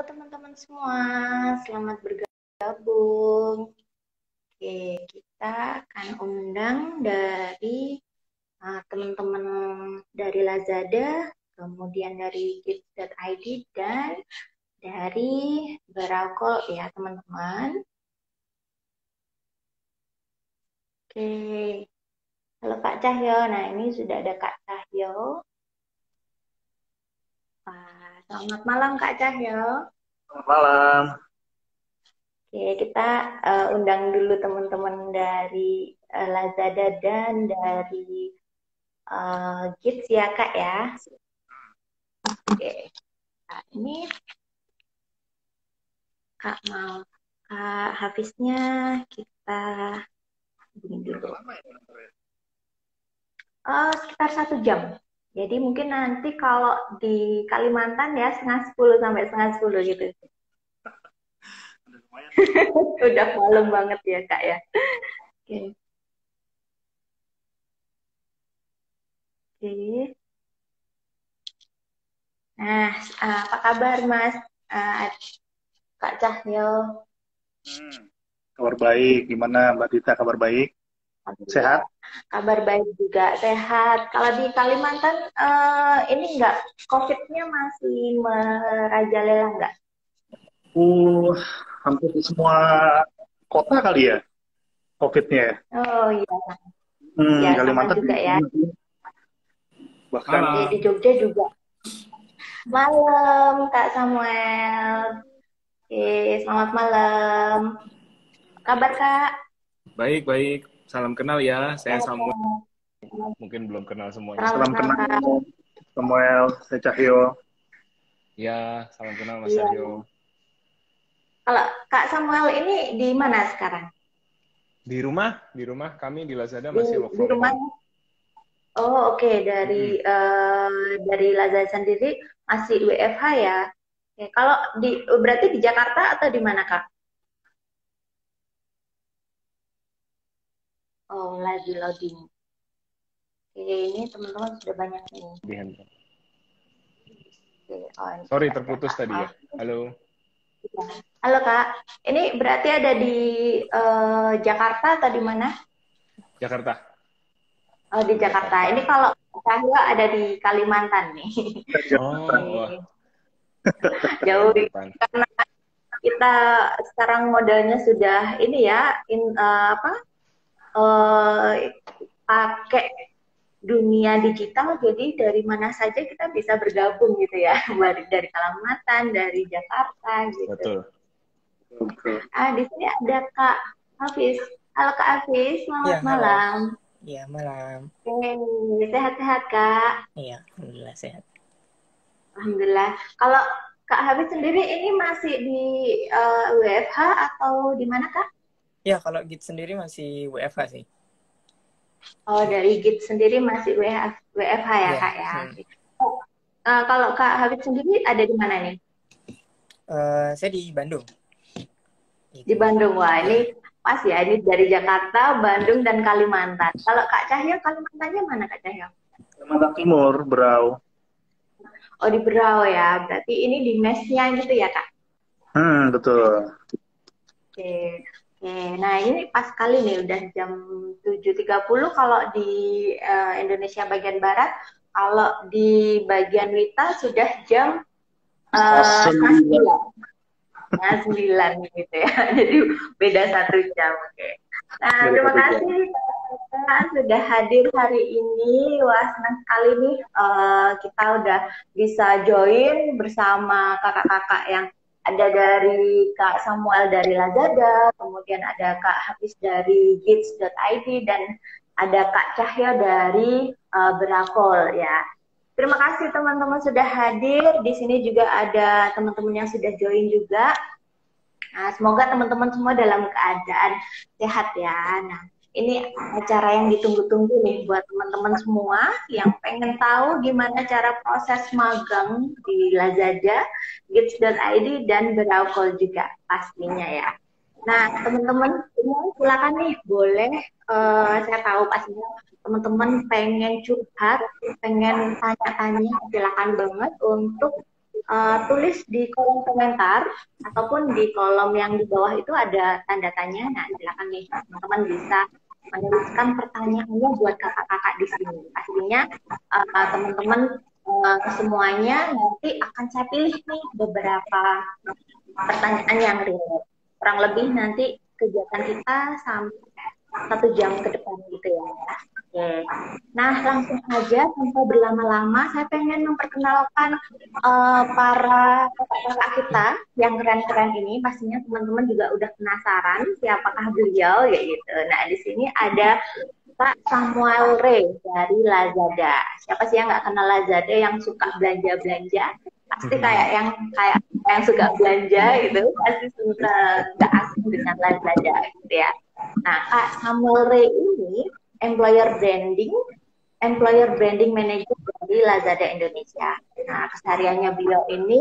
teman-teman semua, selamat bergabung. Oke, kita akan undang dari teman-teman dari Lazada, kemudian dari kids.id, dan dari Berakol ya teman-teman. Oke, halo Kak Cahyo. Nah, ini sudah ada Kak Cahyo. Selamat malam Kak Cahyo. Selamat malam. Oke, kita undang dulu teman-teman dari Lazada dan dari Kids ya Kak ya. Oke, nah, ini Kak Hafiznya kita hubungi dulu. Sekitar 1 jam. Jadi mungkin nanti kalau di Kalimantan ya 9:30 sampai 9:30 gitu. Udah malam banget ya Kak ya. Oke. Oke. Nah, apa kabar Mas Kak Cahyo? Kabar baik. Gimana Mbak Dita, kabar baik? Sehat? Kabar baik juga, sehat. Kalau di Kalimantan ini enggak, COVID-nya masih merajalela enggak? Hampir di semua kota kali ya COVID-nya. Oh iya, ya sama Kalimantan juga ya. bahkan Di Jogja juga. Malam Kak Samuel. Oke, selamat malam. Kabar Kak? Baik. Salam kenal ya. Saya Sehat, Samuel. sehat. Mungkin belum kenal semuanya. salam Kenal kenal Kak. Samuel, saya Cahyo. Ya, salam kenal Mas Iya. Cahyo. Kalau Kak Samuel ini di mana sekarang? Di rumah kami di Lazada masih work Di from rumah. home. Oh oke. Dari Lazada sendiri masih WFH ya. Oke, kalau berarti di Jakarta atau di mana Kak? Oh lagi loading. Oke, ini teman-teman sudah banyak nih. Di handphone. Oke, ini Sorry, ada terputus Kak. tadi ya. Halo. Halo Kak, ini berarti ada di Jakarta atau di mana? Jakarta. Oh di Jakarta. Ini kalau Cahyo ada di Kalimantan nih. Oh, wah. Jauh Kalimantan. karena kita sekarang modalnya sudah ini ya, pakai dunia digital, jadi dari mana saja kita bisa bergabung gitu ya, dari Kalimantan, dari Jakarta gitu. Betul. Di sini ada Kak Hafiz. Halo Kak Hafiz, selamat Ya, halo. malam. Iya, malam. Oke, sehat-sehat Kak. Iya, alhamdulillah sehat. Alhamdulillah. Kalau Kak Hafiz sendiri ini masih di WFH atau di mana Kak? Ya, kalau Git sendiri masih WFH sih. Oh, dari Git sendiri masih WFH ya Iya. Kak ya. Kalau Kak Hafiz sendiri ada di mana nih? Saya di Bandung. Di Bandung. Wah, ini pas ya. Ini dari Jakarta, Bandung, dan Kalimantan. Kalau Kak Cahyo, Kalimantannya mana Kak Cahyo? Kalimantan Timur, Berau. Oh, di Berau ya. Berarti ini di mesnya gitu ya Kak? Betul. Oke. Nah ini pas kali nih udah jam 7.30 kalau di Indonesia bagian Barat. Kalau di bagian Wita sudah jam 9. Nah, 9 gitu ya. Jadi beda 1 jam. Oke. Nah, terima kasih Kak sudah hadir hari ini. Wah, senang sekali nih kita udah bisa join bersama kakak-kakak yang ada dari Kak Samuel dari Lazada, kemudian ada Kak Hafiz dari Kids.id, dan ada Kak Cahyo dari Berakol ya. Terima kasih teman-teman sudah hadir. Di sini juga ada teman-teman yang sudah join juga. Nah, semoga teman-teman semua dalam keadaan sehat ya. Nah, ini acara yang ditunggu-tunggu nih buat teman-teman semua yang pengen tahu gimana cara proses magang di Lazada, Kids.id, dan Berakol juga pastinya ya. Nah, teman-teman semua silakan nih, boleh saya tahu pastinya teman-teman pengen curhat, pengen tanya-tanya, silakan banget untuk tulis di kolom komentar ataupun di kolom yang di bawah itu ada tanda tanya. Nah, silakan nih teman-teman bisa menuliskan pertanyaannya buat kakak-kakak di sini. Pastinya teman-teman semuanya nanti akan saya pilih nih beberapa pertanyaan yang relate. Kurang lebih nanti kegiatan kita sampai 1 jam ke depan gitu ya. Oke. Nah, langsung aja tanpa berlama-lama, saya pengen memperkenalkan para kakak kita yang keren-keren ini. Pastinya teman-teman juga udah penasaran siapakah beliau, ya gitu. Nah, di sini ada Kak Samuel Ray dari Lazada. Siapa sih yang nggak kenal Lazada yang suka belanja-belanja? Pasti kayak yang suka belanja gitu, pasti suka nggak asing dengan Lazada gitu ya. Nah, Kak Samuel Ray ini employer branding manager dari Lazada Indonesia. Nah, kesehariannya beliau ini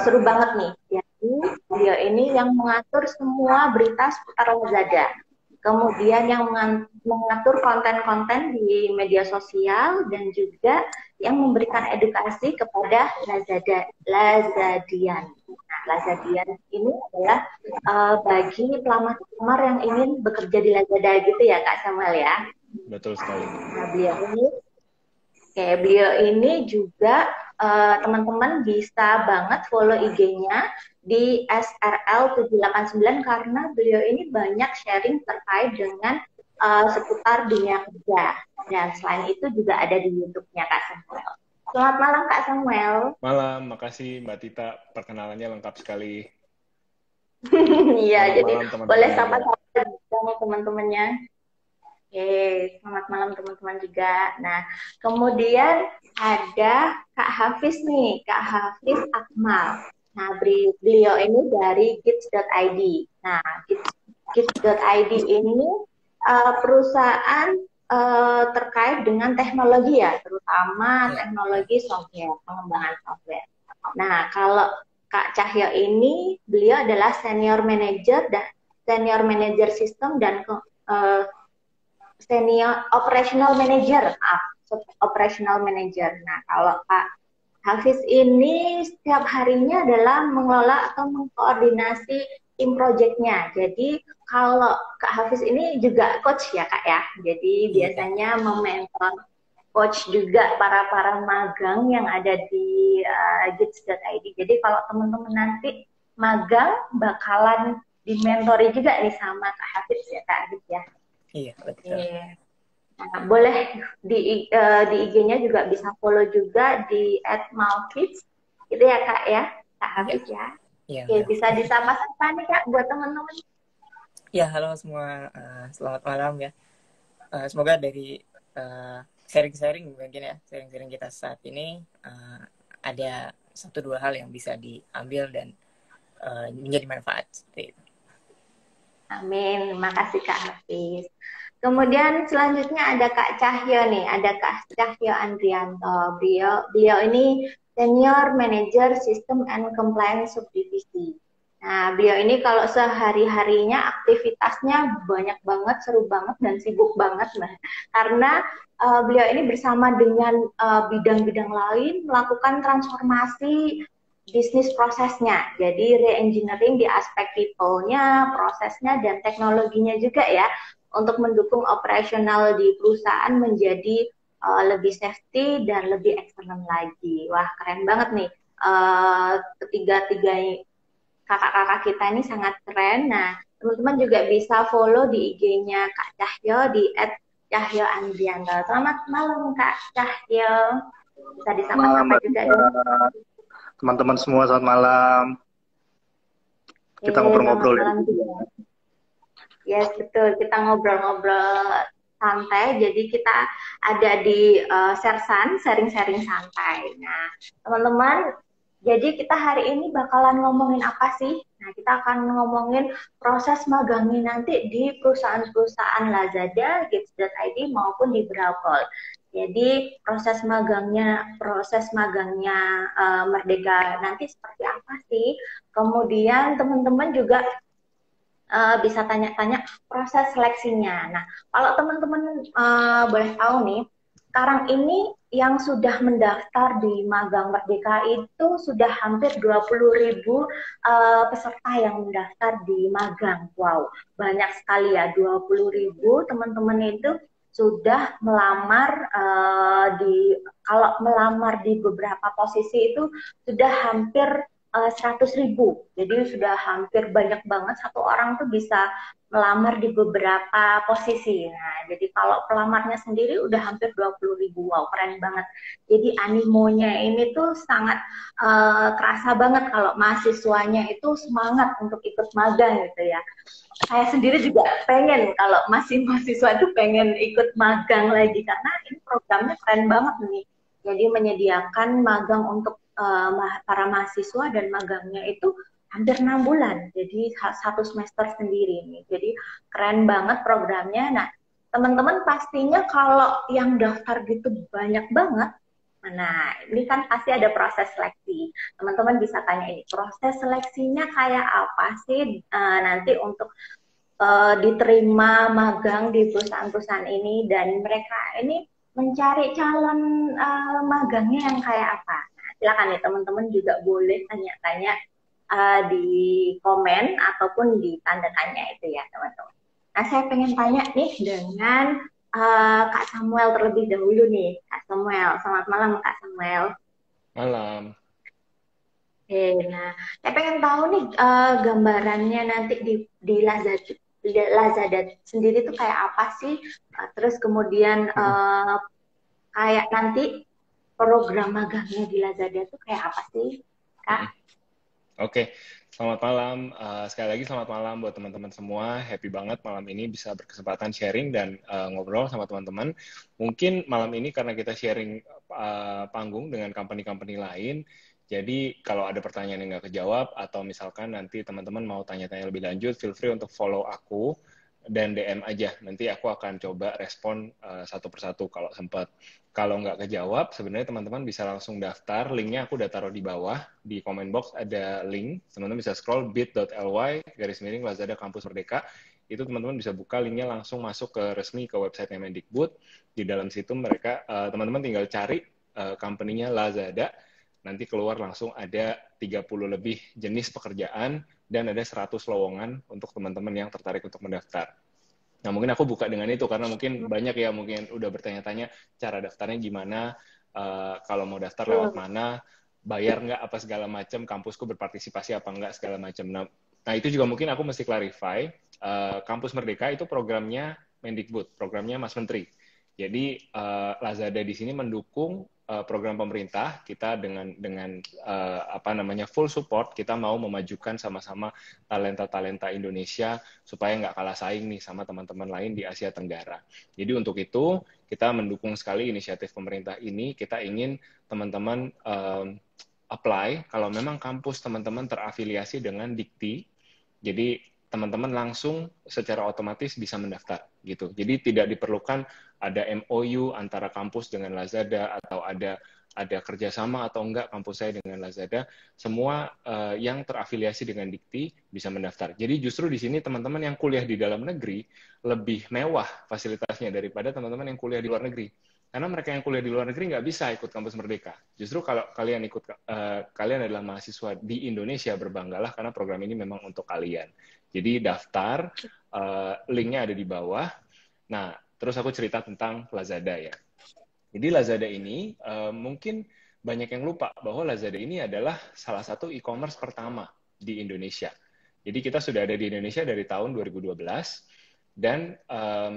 seru banget nih. Jadi beliau ini yang mengatur semua berita seputar Lazada. Kemudian yang mengatur konten-konten di media sosial dan juga yang memberikan edukasi kepada Lazadian. Nah, Lazadian ini adalah bagi pelamar-pelamar yang ingin bekerja di Lazada gitu ya Kak Samuel ya. Betul sekali. Nah, beliau ini juga teman-teman bisa banget follow IG-nya di SRL789 karena beliau ini banyak sharing terkait dengan seputar dunia kerja. Dan selain itu juga ada di YouTube-nya Kak Samuel. Selamat malam Kak Samuel. Malam, makasih Mbak Tita. Perkenalannya lengkap sekali. Iya, jadi malam, boleh sapa-sapa teman-temannya. Oke, selamat malam teman-teman juga. Nah, kemudian ada Kak Hafiz nih, Kak Hafiz Akmal. Nah, beliau ini dari Gids.id. Nah, Gids.id ini perusahaan terkait dengan teknologi ya, terutama teknologi software, pengembangan software. Nah, kalau Kak Cahyo ini, beliau adalah senior manager sistem dan senior operational manager. Nah, kalau Kak Hafiz ini setiap harinya adalah mengelola atau mengkoordinasi tim projectnya. Jadi kalau Kak Hafiz ini juga coach ya Kak ya. Jadi biasanya mementor coach juga para magang yang ada di Gids.id. Jadi kalau teman-teman nanti magang bakalan dimentori juga nih sama Kak Hafiz ya Kak Hafiz ya. Iya, betul. Nah, boleh di IG-nya juga bisa follow juga di @malkids gitu ya Kak ya, Kak Hafiz ya. Iya, Oke, bisa disapa-sapa nih Kak buat teman-teman. Ya, halo semua. Selamat malam ya. Semoga dari sharing-sharing mungkin ya, sharing-sharing kita saat ini ada 1-2 hal yang bisa diambil dan menjadi manfaat seperti itu. Amin, makasih Kak Hafiz. Kemudian selanjutnya ada Kak Cahyo nih, ada Kak Cahyo Andrianto. Beliau ini Senior Manager System and Compliance Subdivisi. Nah, beliau ini kalau sehari-harinya aktivitasnya banyak banget, seru banget dan sibuk banget, nah. Karena beliau ini bersama dengan bidang-bidang lain melakukan transformasi bisnis prosesnya. Jadi re-engineering di aspek people-nya, prosesnya, dan teknologinya juga ya, untuk mendukung operasional di perusahaan menjadi lebih safety dan lebih excellent lagi. Wah, keren banget nih. Ketiga-tiga kakak-kakak kita ini sangat keren. Nah, teman-teman juga bisa follow di IG-nya Kak Cahyo di @cahyoandrianto. Selamat malam Kak Cahyo. Bisa disapa-sapa juga dong. Teman-teman semua, selamat malam. Kita ngobrol-ngobrol. Yes, betul. Kita ngobrol-ngobrol santai. Jadi kita ada di Sersan, sharing-sharing santai. Nah, teman-teman, jadi kita hari ini bakalan ngomongin apa sih? Nah, kita akan ngomongin proses magangnya nanti di perusahaan-perusahaan Lazada, Gids.id maupun di Brapol. Jadi proses magangnya Merdeka nanti seperti apa sih? Kemudian teman-teman juga bisa tanya-tanya proses seleksinya. Nah, kalau teman-teman boleh tahu nih, sekarang ini yang sudah mendaftar di Magang Merdeka itu sudah hampir 20.000 peserta yang mendaftar di magang. Wow, banyak sekali ya, 20.000 teman-teman itu sudah melamar kalau melamar di beberapa posisi itu sudah hampir 100.000. Jadi sudah hampir banyak banget, satu orang tuh bisa melamar di beberapa posisi. Nah, jadi kalau pelamarnya sendiri udah hampir 20.000. Wow, keren banget. Jadi animonya ini tuh sangat kerasa banget kalau mahasiswanya itu semangat untuk ikut magang gitu ya. Saya sendiri juga pengen kalau masih mahasiswa itu pengen ikut magang lagi karena ini programnya keren banget nih. Jadi menyediakan magang untuk para mahasiswa dan magangnya itu hampir 6 bulan, jadi satu semester sendiri nih. Jadi keren banget programnya. Nah, teman-teman pastinya kalau yang daftar gitu banyak banget. Nah, ini kan pasti ada proses seleksi. Teman-teman bisa tanya ini, proses seleksinya kayak apa sih nanti untuk diterima magang di perusahaan-perusahaan ini, dan mereka ini mencari calon magangnya yang kayak apa. Nah, silakan ya teman-teman juga boleh tanya-tanya di komen ataupun di tanda tanya itu ya teman-teman. Nah, saya pengen tanya nih dengan Kak Samuel terlebih dahulu nih. Kak Samuel, selamat malam Kak Samuel. Malam. Nah, saya pengen tahu nih gambarannya nanti di Lazada sendiri tuh kayak apa sih? Terus kemudian kayak nanti program magangnya di Lazada tuh kayak apa sih, Kak? Oke, selamat malam. Sekali lagi selamat malam buat teman-teman semua. Happy banget malam ini bisa berkesempatan sharing dan ngobrol sama teman-teman. Mungkin malam ini karena kita sharing panggung dengan company-company lain, jadi kalau ada pertanyaan yang nggak kejawab atau misalkan nanti teman-teman mau tanya-tanya lebih lanjut, feel free untuk follow aku dan DM aja. Nanti aku akan coba respon satu persatu kalau sempat. Kalau nggak kejawab, sebenarnya teman-teman bisa langsung daftar. Linknya aku udah taruh di bawah. Di comment box ada link. Teman-teman bisa scroll bit.ly/Lazada Kampus Merdeka. Itu teman-teman bisa buka linknya langsung masuk ke resmi ke website Mendikbud. Di dalam situ mereka, teman-teman tinggal cari company-nya Lazada. Nanti keluar langsung ada 30 lebih jenis pekerjaan dan ada 100 lowongan untuk teman-teman yang tertarik untuk mendaftar. Nah, mungkin aku buka dengan itu karena mungkin banyak ya mungkin udah bertanya-tanya cara daftarnya gimana, kalau mau daftar lewat mana, bayar nggak apa segala macam, kampusku berpartisipasi apa nggak segala macam. Nah, itu juga mungkin aku mesti clarify, Kampus Merdeka itu programnya Mendikbud, programnya Mas Menteri. Jadi Lazada di sini mendukung program pemerintah, kita dengan full support, kita mau memajukan sama-sama talenta-talenta Indonesia supaya nggak kalah saing nih sama teman-teman lain di Asia Tenggara. Jadi untuk itu kita mendukung sekali inisiatif pemerintah ini. Kita ingin teman-teman apply kalau memang kampus teman-teman terafiliasi dengan Dikti. Jadi teman-teman langsung secara otomatis bisa mendaftar gitu. Jadi tidak diperlukan ada MOU antara kampus dengan Lazada atau ada kerjasama atau enggak kampus saya dengan Lazada. Semua yang terafiliasi dengan Dikti bisa mendaftar. Jadi justru di sini teman-teman yang kuliah di dalam negeri lebih mewah fasilitasnya daripada teman-teman yang kuliah di luar negeri. Karena mereka yang kuliah di luar negeri nggak bisa ikut Kampus Merdeka. Justru kalau kalian kalian adalah mahasiswa di Indonesia, berbanggalah karena program ini memang untuk kalian. Jadi daftar, linknya ada di bawah. Nah, terus aku cerita tentang Lazada ya. Jadi Lazada ini mungkin banyak yang lupa bahwa Lazada ini adalah salah satu e-commerce pertama di Indonesia. Jadi kita sudah ada di Indonesia dari tahun 2012. Dan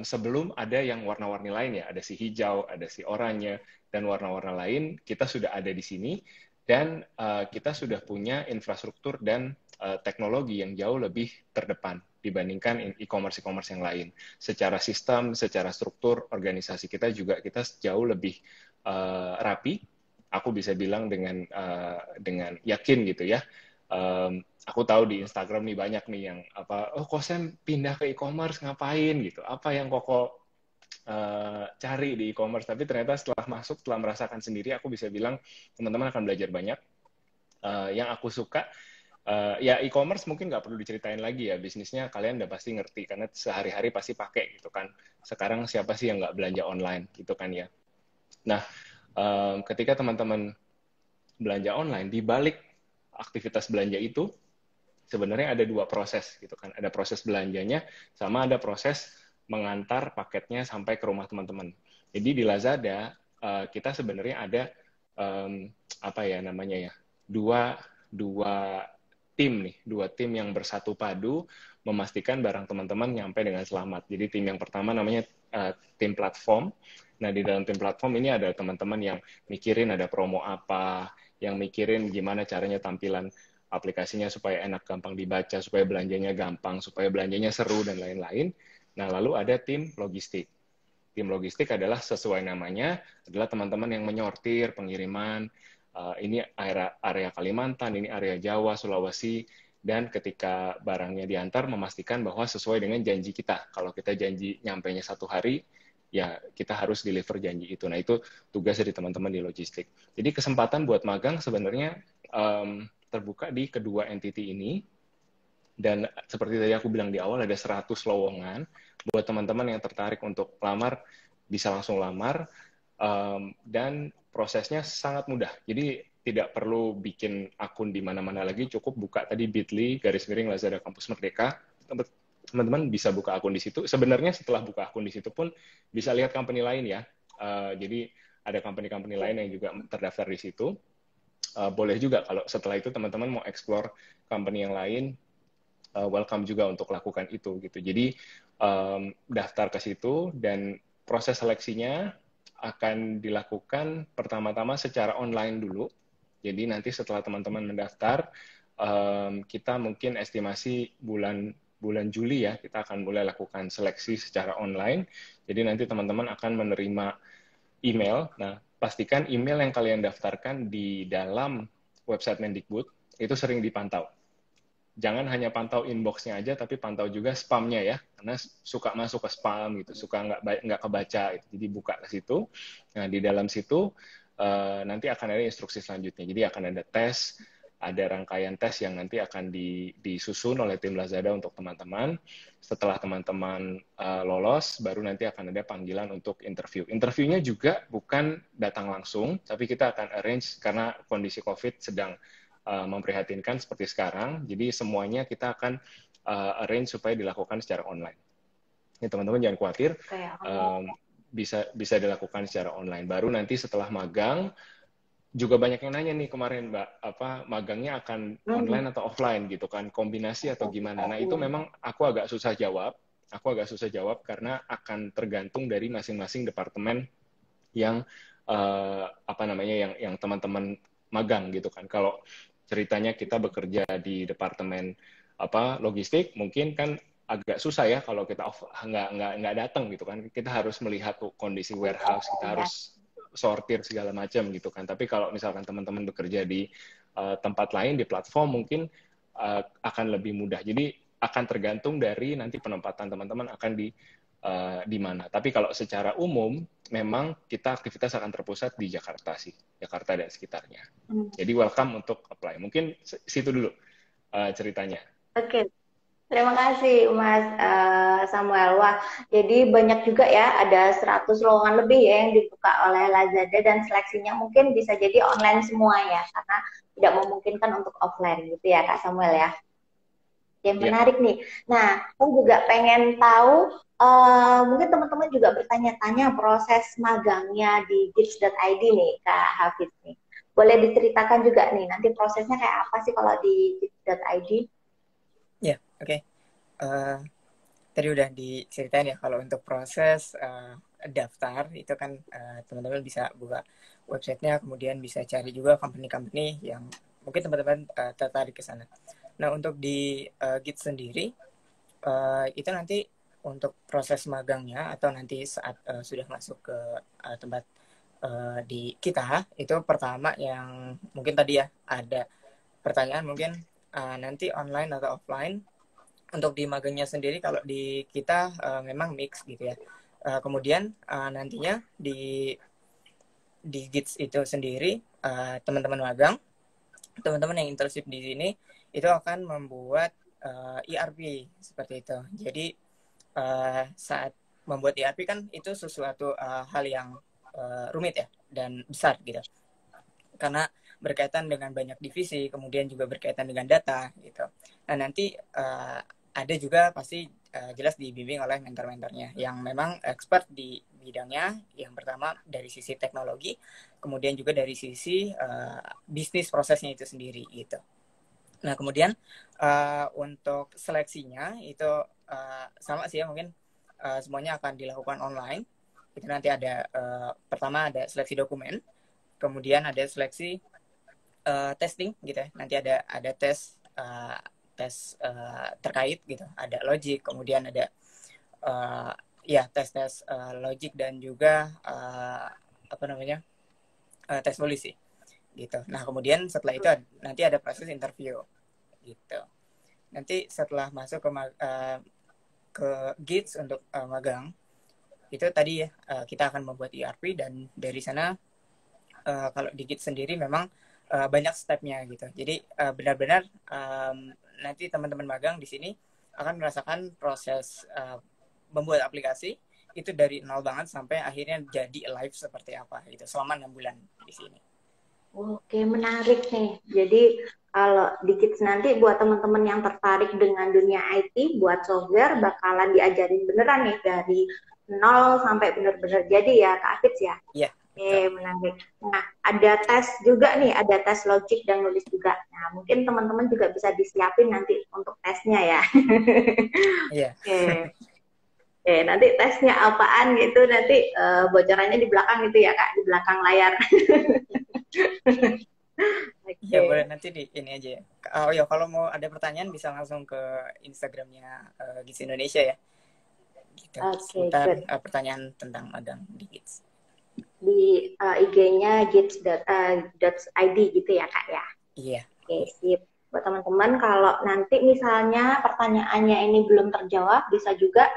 sebelum ada yang warna-warni lain ya, ada si hijau, ada si oranye, dan warna-warna lain, kita sudah ada di sini. Dan kita sudah punya infrastruktur dan teknologi yang jauh lebih terdepan dibandingkan e-commerce yang lain. Secara sistem, secara struktur, organisasi kita juga kita jauh lebih rapi. Aku bisa bilang dengan yakin gitu ya. Aku tahu di Instagram nih banyak nih yang kok Sam pindah ke e-commerce ngapain gitu, apa yang kok cari di e-commerce, tapi ternyata setelah masuk, setelah merasakan sendiri, aku bisa bilang teman-teman akan belajar banyak. Yang aku suka ya e-commerce mungkin nggak perlu diceritain lagi ya, bisnisnya kalian udah pasti ngerti karena sehari-hari pasti pakai gitu kan. Sekarang siapa sih yang nggak belanja online gitu kan ya. Nah, ketika teman-teman belanja online, di balik aktivitas belanja itu sebenarnya ada dua proses gitu kan. Ada proses belanjanya sama ada proses mengantar paketnya sampai ke rumah teman-teman. Jadi di Lazada kita sebenarnya ada apa ya namanya ya, dua tim nih, dua tim yang bersatu padu memastikan barang teman-teman nyampe dengan selamat. Jadi tim yang pertama namanya tim platform. Nah, di dalam tim platform ini ada teman-teman yang mikirin ada promo apa, yang mikirin gimana caranya tampilan aplikasinya supaya enak, gampang dibaca, supaya belanjanya gampang, supaya belanjanya seru, dan lain-lain. Nah, lalu ada tim logistik. Tim logistik adalah sesuai namanya, adalah teman-teman yang menyortir pengiriman, ini area Kalimantan, ini area Jawa, Sulawesi, dan ketika barangnya diantar memastikan bahwa sesuai dengan janji kita. Kalau kita janji nyampainya 1 hari, ya kita harus deliver janji itu. Nah, itu tugas dari teman-teman di logistik. Jadi kesempatan buat magang sebenarnya terbuka di kedua entity ini, dan seperti tadi aku bilang di awal ada 100 lowongan. Buat teman-teman yang tertarik untuk lamar, bisa langsung lamar, dan prosesnya sangat mudah. Jadi tidak perlu bikin akun di mana-mana lagi, cukup buka tadi bit.ly/Lazada Kampus Merdeka. Teman-teman bisa buka akun di situ. Sebenarnya setelah buka akun di situ pun bisa lihat company lain ya. Jadi ada company-company lain yang juga terdaftar di situ. Boleh juga kalau setelah itu teman-teman mau explore company yang lain, welcome juga untuk lakukan itu gitu. Jadi daftar ke situ, dan proses seleksinya akan dilakukan pertama-tama secara online dulu. Jadi nanti setelah teman-teman mendaftar, kita mungkin estimasi bulan Juli ya, kita akan mulai lakukan seleksi secara online. Jadi nanti teman-teman akan menerima email. Nah, pastikan email yang kalian daftarkan di dalam website Mendikbud itu sering dipantau. Jangan hanya pantau inbox-nya aja, tapi pantau juga spam-nya ya, karena suka masuk ke spam gitu, suka nggak kebaca, gitu. Jadi buka ke situ. Nah, di dalam situ nanti akan ada instruksi selanjutnya. Jadi akan ada tes, ada rangkaian tes yang nanti akan disusun oleh tim Lazada untuk teman-teman. Setelah teman-teman lolos, baru nanti akan ada panggilan untuk interview. Interviewnya juga bukan datang langsung, tapi kita akan arrange karena kondisi COVID sedang memprihatinkan seperti sekarang. Jadi semuanya kita akan arrange supaya dilakukan secara online. Ini teman-teman jangan khawatir, bisa dilakukan secara online. Baru nanti setelah magang, juga banyak yang nanya nih kemarin Mbak, magangnya akan online atau offline gitu kan, kombinasi atau gimana. Nah, itu memang aku agak susah jawab. Karena akan tergantung dari masing-masing departemen yang yang teman-teman magang gitu kan. Kalau ceritanya kita bekerja di departemen logistik, mungkin kan agak susah ya kalau kita nggak datang gitu kan. Kita harus melihat kondisi warehouse, kita harus sortir segala macam gitu kan. Tapi kalau misalkan teman-teman bekerja di tempat lain, di platform, mungkin akan lebih mudah. Jadi akan tergantung dari nanti penempatan teman-teman akan di mana. Tapi kalau secara umum, memang kita aktivitas akan terpusat di Jakarta sih, Jakarta dan sekitarnya. Jadi welcome untuk apply. Mungkin situ dulu ceritanya. Oke. Terima kasih Mas Samuel. Wah, jadi banyak juga ya, ada 100 lowongan lebih ya yang dibuka oleh Lazada, dan seleksinya mungkin bisa jadi online semua ya, karena tidak memungkinkan untuk offline gitu ya Kak Samuel ya. Yang menarik nih. Nah, aku juga pengen tahu, mungkin teman-teman juga bertanya-tanya proses magangnya di gips.id nih Kak Hafiz nih. Boleh diceritakan juga nih, nanti prosesnya kayak apa sih kalau di gips.id? Ya, oke. Tadi udah diceritain ya, kalau untuk proses daftar itu kan teman-teman bisa buka websitenya, kemudian bisa cari juga company-company yang mungkin teman-teman tertarik ke sana. Nah, untuk di GIT sendiri itu nanti untuk proses magangnya atau nanti saat sudah masuk ke tempat di kita, itu pertama yang mungkin tadi ya ada pertanyaan mungkin nanti online atau offline. Untuk di magangnya sendiri kalau di kita memang mix gitu ya. Kemudian nantinya di GITS itu sendiri teman-teman magang, teman-teman yang internship di sini itu akan membuat ERP seperti itu. Jadi saat membuat ERP kan itu sesuatu hal yang rumit ya dan besar gitu, karena berkaitan dengan banyak divisi, kemudian juga berkaitan dengan data gitu. Nah nanti ada juga pasti jelas dibimbing oleh mentor-mentornya yang memang expert di bidangnya. Yang pertama dari sisi teknologi, kemudian juga dari sisi bisnis prosesnya itu sendiri gitu. Nah kemudian untuk seleksinya itu sama sih ya, mungkin semuanya akan dilakukan online. Itu nanti ada pertama ada seleksi dokumen, kemudian ada seleksi testing gitu ya. Nanti ada tes terkait gitu. Ada logic, kemudian ada ya tes logic dan juga apa namanya tes polisi gitu. Nah kemudian setelah itu nanti ada proses interview gitu. Nanti setelah masuk ke GITS untuk magang itu tadi ya kita akan membuat ERP, dan dari sana kalau di GITS sendiri memang banyak stepnya gitu. Jadi benar-benar nanti teman-teman magang di sini akan merasakan proses membuat aplikasi itu dari nol banget sampai akhirnya jadi live seperti apa gitu selama 6 bulan di sini. Oke, menarik nih. Jadi kalau di Kids nanti buat teman-teman yang tertarik dengan dunia IT, buat software bakalan diajarin beneran nih dari nol sampai bener-bener jadi ya Kak Fitz ya? Iya. Oke, menarik. Nah, ada tes juga nih, ada tes logik dan nulis juga. Nah, mungkin teman-teman juga bisa disiapin nanti untuk tesnya ya. Iya. Oke, nanti tesnya apaan gitu, nanti bocorannya di belakang gitu ya Kak, di belakang layar. Ya boleh nanti di ini aja ya. Oh ya, kalau mau ada pertanyaan bisa langsung ke Instagramnya GITS Indonesia ya. Gitu. Seputar pertanyaan tentang magang di GITS. Di IG-nya gits.id gitu ya Kak ya? Iya. Oke, sip. Buat teman-teman kalau nanti misalnya pertanyaannya ini belum terjawab, bisa juga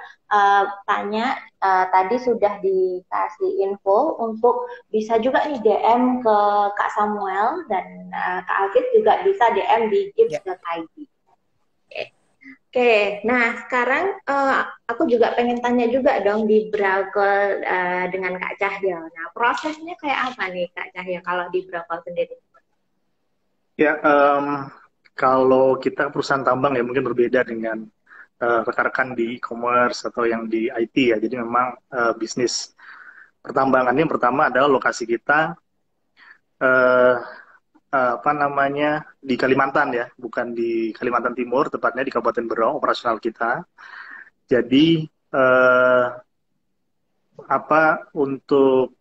tanya, tadi sudah dikasih info untuk bisa juga nih DM ke Kak Samuel, dan Kak Alfit juga bisa DM di gits.id. Oke, nah sekarang aku juga pengen tanya juga dong di Bragol dengan Kak Cahyo. Nah prosesnya kayak apa nih Kak Cahyo kalau di Bragol sendiri? Ya, kalau kita perusahaan tambang ya mungkin berbeda dengan rekan-rekan di e-commerce atau yang di IT ya. Jadi memang bisnis pertambangan yang pertama adalah lokasi kita apa namanya di Kalimantan ya, bukan di Kalimantan Timur, tepatnya di Kabupaten Berau operasional kita. Jadi apa untuk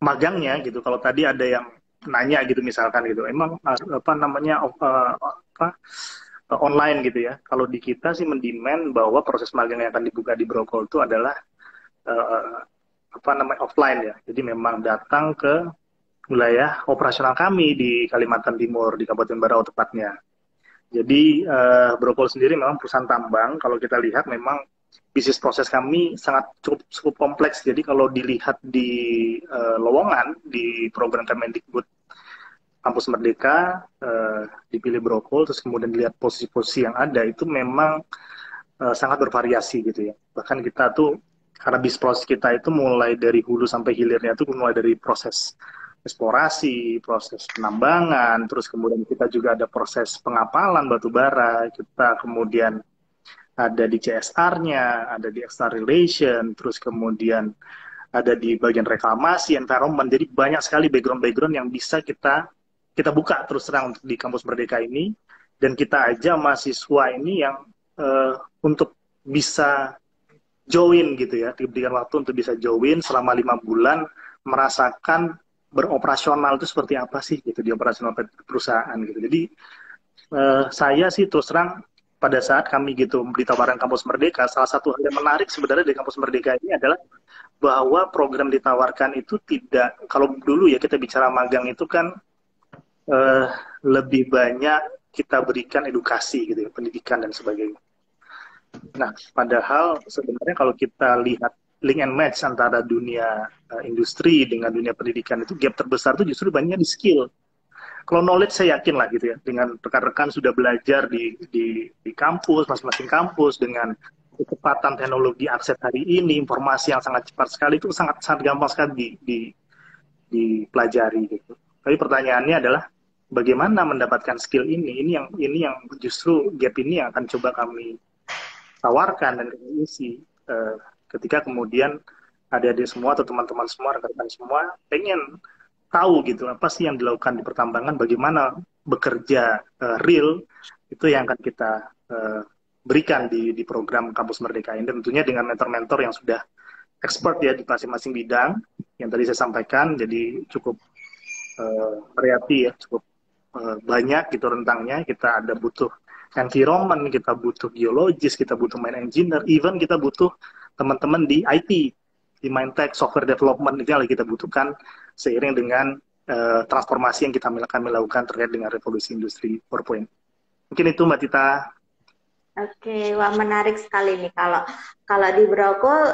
magangnya gitu, kalau tadi ada yang nanya gitu misalkan gitu, emang apa namanya online gitu ya. Kalau di kita sih mendemand bahwa proses magang yang akan dibuka di Brokol itu adalah apa namanya offline ya. Jadi memang datang ke wilayah operasional kami di Kalimantan Timur, di Kabupaten Berau tepatnya. Jadi Brokol sendiri memang perusahaan tambang. Kalau kita lihat memang bisnis proses kami sangat cukup kompleks. Jadi kalau dilihat di lowongan di program Kemendikbud Kampus Merdeka, dipilih Brokol, terus kemudian dilihat posisi-posisi yang ada, itu memang sangat bervariasi gitu ya. Bahkan kita tuh, karena bisnis proses kita itu mulai dari hulu sampai hilirnya itu mulai dari proses eksplorasi, proses penambangan, terus kemudian kita juga ada proses pengapalan batu bara, kita kemudian ada di CSR-nya, ada di external relation, terus kemudian ada di bagian reklamasi, environment. Jadi banyak sekali background-background yang bisa kita buka terus terang di Kampus Merdeka ini, dan kita aja mahasiswa ini yang untuk bisa join gitu ya, diberikan waktu untuk bisa join selama 5 bulan, merasakan beroperasional itu seperti apa sih gitu di operasional perusahaan gitu. Jadi saya sih terus terang pada saat kami gitu ditawarkan Kampus Merdeka, salah satu hal yang menarik sebenarnya di Kampus Merdeka ini adalah bahwa program ditawarkan itu tidak, kalau dulu ya kita bicara magang itu kan lebih banyak kita berikan edukasi gitu ya, pendidikan dan sebagainya. Nah, padahal sebenarnya kalau kita lihat link and match antara dunia industri dengan dunia pendidikan, itu gap terbesar itu justru banyak di skill. Kalau knowledge saya yakin lah gitu ya, dengan rekan-rekan sudah belajar di kampus, masing-masing kampus, dengan kecepatan teknologi akses hari ini, informasi yang sangat cepat sekali itu sangat sangat gampang sekali dipelajari gitu. Tapi pertanyaannya adalah bagaimana mendapatkan skill ini? Ini yang justru gap ini yang akan coba kami tawarkan dan kami isi ketika kemudian adik-adik semua atau teman-teman semua, rekan-rekan semua pengen tahu gitu apa sih yang dilakukan di pertambangan, bagaimana bekerja real, itu yang akan kita berikan di program Kampus Merdeka ini, tentunya dengan mentor-mentor yang sudah expert ya di masing-masing bidang yang tadi saya sampaikan, jadi cukup variatif ya, cukup banyak gitu rentangnya. Kita ada butuh environment, kita butuh geologis, kita butuh main engineer, even kita butuh teman-teman di IT, di Mindtech, software development, itu yang lagi kita butuhkan seiring dengan transformasi yang kami lakukan terkait dengan revolusi industri 4.0. Mungkin itu Mbak Tita. Oke, wah menarik sekali nih kalau di Brokol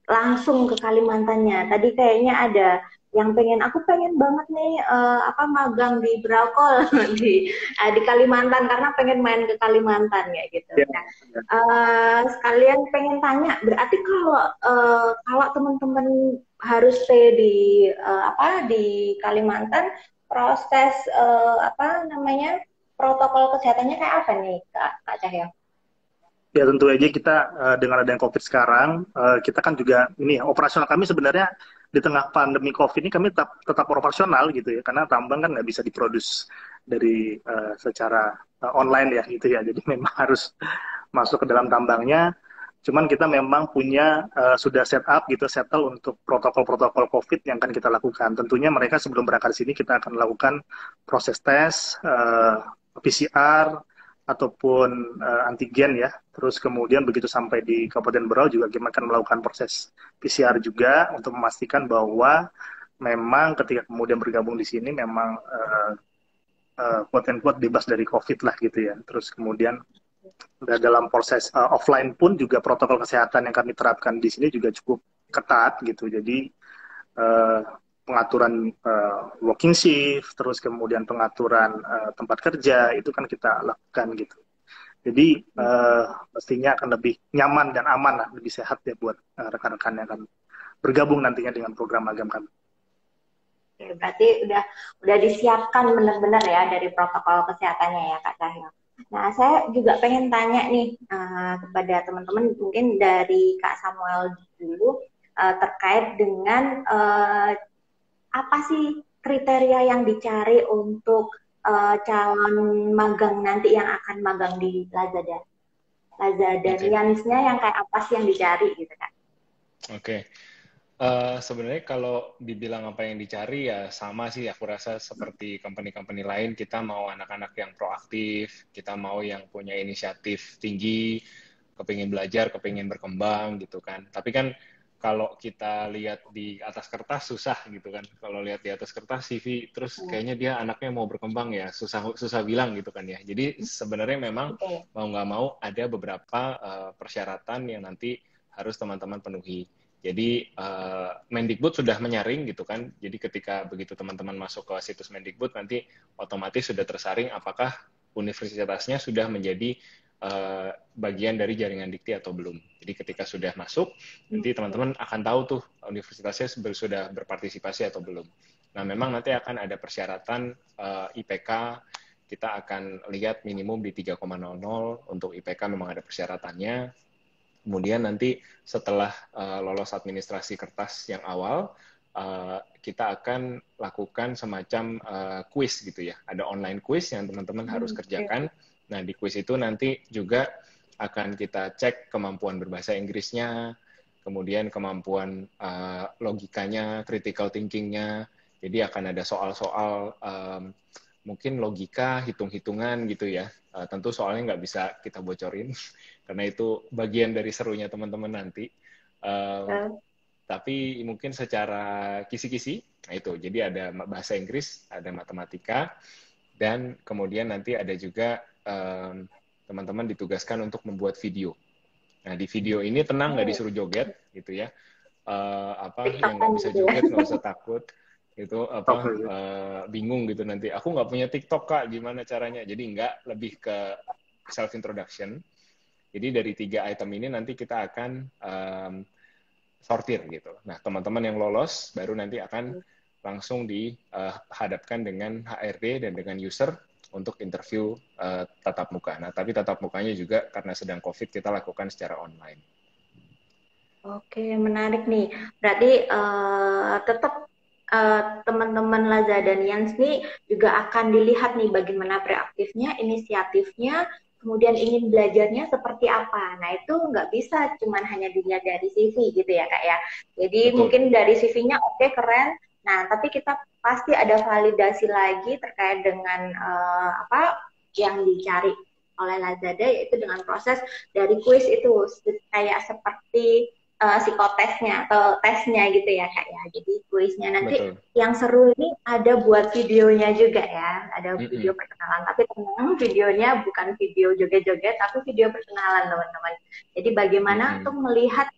langsung ke Kalimantannya. Tadi kayaknya ada yang aku pengen banget nih magang di Brokol di Kalimantan karena pengen main ke Kalimantan ya gitu. Nah, sekalian pengen tanya, berarti kalau teman-teman harus stay di Kalimantan, proses protokol kesehatannya kayak apa nih, Kak Cahyo? Ya tentu aja kita dengan adanya COVID sekarang, kita kan juga ini operasional kami sebenarnya di tengah pandemi COVID ini kami tetap operasional gitu ya, karena tambang kan nggak bisa diproduksi dari secara online ya gitu ya, jadi memang harus masuk ke dalam tambangnya. Cuman kita memang punya sudah settle untuk protokol-protokol COVID yang akan kita lakukan. Tentunya mereka sebelum berangkat di sini kita akan lakukan proses tes PCR ataupun antigen ya. Terus kemudian begitu sampai di Kabupaten Berau juga kita akan melakukan proses PCR juga untuk memastikan bahwa memang ketika kemudian bergabung di sini memang quote-unquote bebas dari COVID lah gitu ya. Terus kemudian dalam proses offline pun juga protokol kesehatan yang kami terapkan di sini juga cukup ketat gitu. Jadi pengaturan working shift, terus kemudian pengaturan tempat kerja, itu kan kita lakukan gitu. Jadi pastinya akan lebih nyaman dan aman lah, lebih sehat ya buat rekan-rekan yang akan bergabung nantinya dengan program magang kami. Oke, berarti udah disiapkan benar-benar ya dari protokol kesehatannya ya Kak Cahyo. Nah, saya juga pengen tanya nih kepada teman-teman, mungkin dari Kak Samuel dulu terkait dengan apa sih kriteria yang dicari untuk calon magang nanti yang akan magang di Lazada? Rianisnya yang kayak apa sih yang dicari gitu kan? Oke. Sebenarnya kalau dibilang apa yang dicari ya sama sih, aku rasa seperti company-company lain, kita mau anak-anak yang proaktif, kita mau yang punya inisiatif tinggi, kepingin belajar, kepingin berkembang gitu kan. Tapi kan kalau kita lihat di atas kertas susah gitu kan. Kalau lihat di atas kertas CV terus kayaknya dia anaknya mau berkembang ya, susah bilang gitu kan ya. Jadi sebenarnya memang mau nggak mau ada beberapa persyaratan yang nanti harus teman-teman penuhi. Jadi Mendikbud sudah menyaring gitu kan. Jadi ketika begitu teman-teman masuk ke situs Mendikbud nanti otomatis sudah tersaring apakah universitasnya sudah menjadi bagian dari jaringan dikti atau belum. Jadi ketika sudah masuk, nanti teman-teman akan tahu tuh universitasnya sudah berpartisipasi atau belum. Nah, memang nanti akan ada persyaratan IPK, kita akan lihat minimum di 3,00 untuk IPK memang ada persyaratannya. Kemudian nanti setelah lolos administrasi kertas yang awal, kita akan lakukan semacam kuis gitu ya. Ada online kuis yang teman-teman harus kerjakan. Nah, di kuis itu nanti juga akan kita cek kemampuan berbahasa Inggrisnya, kemudian kemampuan logikanya, critical thinking-nya. Jadi akan ada soal-soal mungkin logika, hitung-hitungan gitu ya. Tentu soalnya nggak bisa kita bocorin, karena itu bagian dari serunya teman-teman nanti. Tapi mungkin secara kisi-kisi, nah itu. Jadi ada bahasa Inggris, ada matematika, dan kemudian nanti ada juga teman-teman ditugaskan untuk membuat video. Nah, di video ini tenang, nggak disuruh joget gitu ya. Yang nggak bisa joget nggak usah takut. Itu bingung gitu nanti. Aku nggak punya TikTok Kak, gimana caranya? Jadi nggak, lebih ke self introduction. Jadi dari 3 item ini nanti kita akan sortir gitu. Nah, teman-teman yang lolos baru nanti akan langsung dihadapkan dengan HRD dan dengan user untuk interview tatap muka. Nah, tapi tatap mukanya juga karena sedang COVID kita lakukan secara online. Oke, menarik nih. Berarti tetap teman-teman Lazadanians nih juga akan dilihat nih bagaimana proaktifnya, inisiatifnya, kemudian ingin belajarnya seperti apa. Nah, itu nggak bisa cuman hanya dilihat dari CV gitu ya, Kak ya. Jadi Betul. mungkin dari CV-nya oke, keren. Nah, tapi kita pasti ada validasi lagi terkait dengan apa yang dicari oleh Lazada, yaitu dengan proses dari kuis itu kayak seperti psikotesnya atau tesnya gitu ya Kak ya. Jadi kuisnya nanti Betul. yang seru ini ada buat videonya juga ya. Ada video perkenalan, tapi tenang videonya bukan video joget-joget, tapi video perkenalan teman-teman. Jadi bagaimana untuk melihat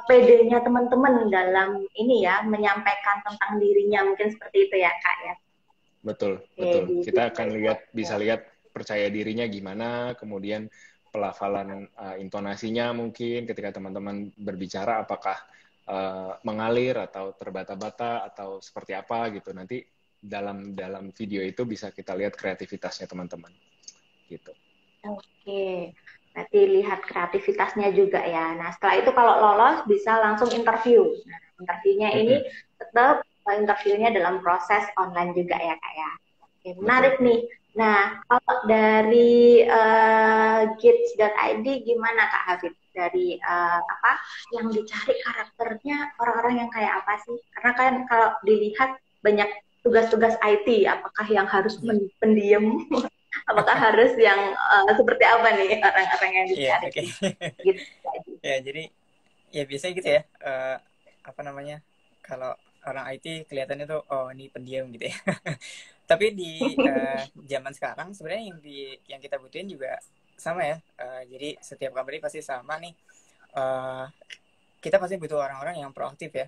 PD-nya teman-teman dalam ini ya, menyampaikan tentang dirinya, mungkin seperti itu ya Kak ya. Betul, betul. Kita akan bisa lihat percaya dirinya gimana, kemudian pelafalan intonasinya mungkin ketika teman-teman berbicara apakah mengalir atau terbata-bata atau seperti apa gitu. Nanti dalam video itu bisa kita lihat kreativitasnya teman-teman. Gitu. Oke. Berarti lihat kreativitasnya juga ya. Nah, setelah itu kalau lolos bisa langsung interview. Nah, interviewnya ini tetap interviewnya dalam proses online juga ya Kak ya. Oke, menarik nih. Nah, kalau dari gids.id gimana Kak Hafid? Dari apa yang dicari karakternya orang-orang yang kayak apa sih? Karena kan kalau dilihat banyak tugas-tugas IT, apakah yang harus pendiam? Apakah harus yang seperti apa nih orang-orang yang dicari? Gitu. Ya, jadi ya biasanya gitu ya. Apa namanya? Kalau orang IT kelihatannya tuh oh ini pendiam gitu ya. Tapi di zaman sekarang sebenarnya yang kita butuhin juga sama ya. Jadi setiap company pasti sama nih. Kita pasti butuh orang-orang yang proaktif ya.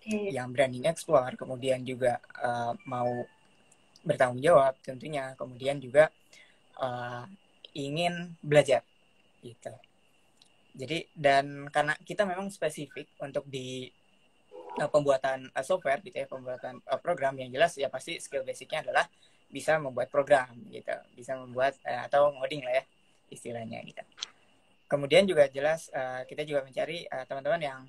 Yang berani explore, kemudian juga mau bertanggung jawab tentunya, kemudian juga ingin belajar gitu. Jadi dan karena kita memang spesifik untuk di pembuatan software gitu ya, pembuatan program, yang jelas ya pasti skill basicnya adalah bisa membuat program gitu, bisa membuat atau ngoding lah ya istilahnya gitu. Kemudian juga jelas kita juga mencari teman-teman yang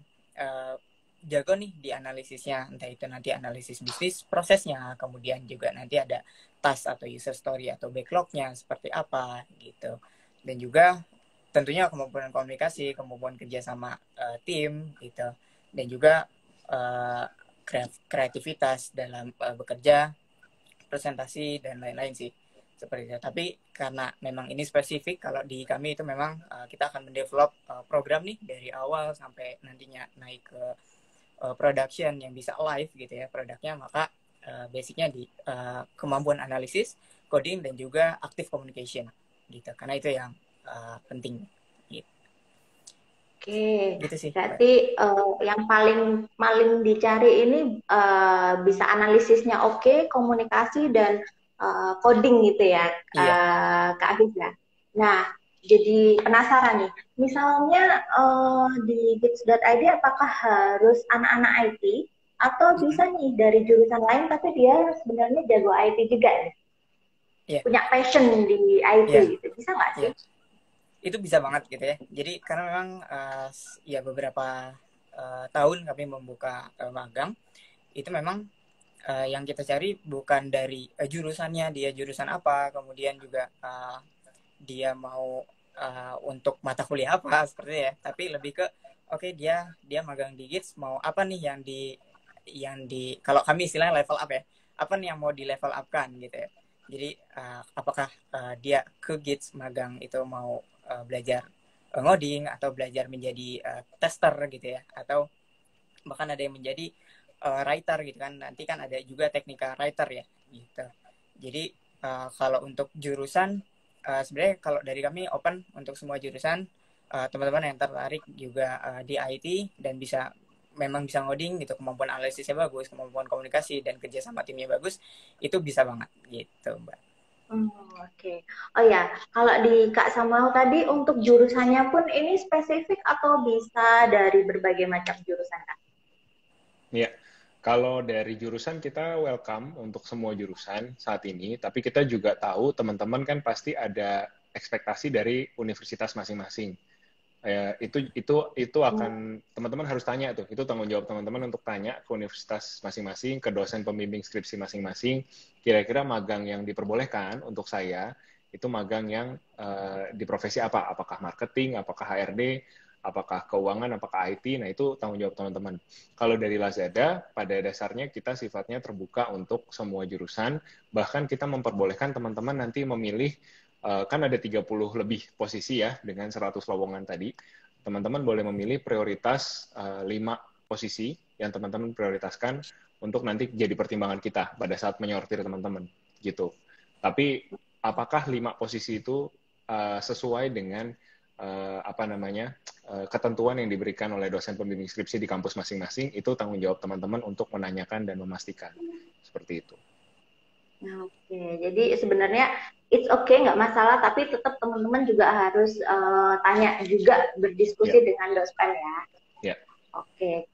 jago nih di analisisnya, entah itu nanti analisis bisnis prosesnya, kemudian juga nanti ada task atau user story atau backlognya seperti apa gitu, dan juga tentunya kemampuan komunikasi, kemampuan kerja sama tim gitu, dan juga kreativitas dalam bekerja, presentasi dan lain-lain sih seperti itu. Tapi karena memang ini spesifik, kalau di kami itu memang kita akan mendevelop program nih dari awal sampai nantinya naik ke production yang bisa live gitu ya produknya, maka basicnya di kemampuan analisis, coding, dan juga active communication gitu, karena itu yang penting gitu. Oke, gitu sih. Berarti yang paling dicari ini bisa analisisnya oke, komunikasi dan coding gitu ya, Kak Afif ya. Nah, jadi penasaran nih, misalnya di gids.id apakah harus anak-anak IT atau bisa nih dari jurusan lain tapi dia sebenarnya jago IT juga nih? Punya passion di IT gitu, bisa nggak sih? Itu bisa banget gitu ya. Jadi karena memang ya beberapa tahun kami membuka magang, itu memang yang kita cari bukan dari jurusannya, dia jurusan apa, kemudian juga dia mau untuk mata kuliah apa seperti ya, tapi lebih ke dia magang di Gids mau apa nih yang di kalau kami istilahnya level up ya, apa nih yang mau di level up kan gitu ya. Jadi apakah dia ke Gids magang itu mau belajar ngoding atau belajar menjadi tester gitu ya, atau bahkan ada yang menjadi writer gitu kan, nanti kan ada juga teknika writer ya gitu. Jadi kalau untuk jurusan sebenarnya kalau dari kami open untuk semua jurusan, teman-teman yang tertarik juga di IT dan memang bisa ngoding gitu, kemampuan analisisnya bagus, kemampuan komunikasi dan kerja sama timnya bagus, itu bisa banget gitu Mbak. Oke. Oh ya, kalau di Kak Samuel tadi untuk jurusannya pun ini spesifik atau bisa dari berbagai macam jurusan, Kak? Ya, kalau dari jurusan kita welcome untuk semua jurusan saat ini, tapi kita juga tahu teman-teman kan pasti ada ekspektasi dari universitas masing-masing. Itu akan teman-teman harus tanya tuh, itu tanggung jawab teman-teman untuk tanya ke universitas masing-masing, ke dosen pembimbing skripsi masing-masing, kira-kira magang yang diperbolehkan untuk saya itu magang yang di profesi apa, apakah marketing, apakah HRD, apakah keuangan, apakah IT. Nah, itu tanggung jawab teman-teman. Kalau dari Lazada, pada dasarnya kita sifatnya terbuka untuk semua jurusan, bahkan kita memperbolehkan teman-teman nanti memilih, kan ada 30 lebih posisi ya dengan 100 lowongan tadi. Teman-teman boleh memilih prioritas 5 posisi yang teman-teman prioritaskan untuk nanti jadi pertimbangan kita pada saat menyortir teman-teman gitu. Tapi apakah 5 posisi itu sesuai dengan ketentuan yang diberikan oleh dosen pembimbing skripsi di kampus masing-masing, itu tanggung jawab teman-teman untuk menanyakan dan memastikan. Seperti itu. Oke, jadi sebenarnya it's okay, nggak masalah, tapi tetap teman-teman juga harus tanya juga, berdiskusi dengan dosen ya. Ya. Oke,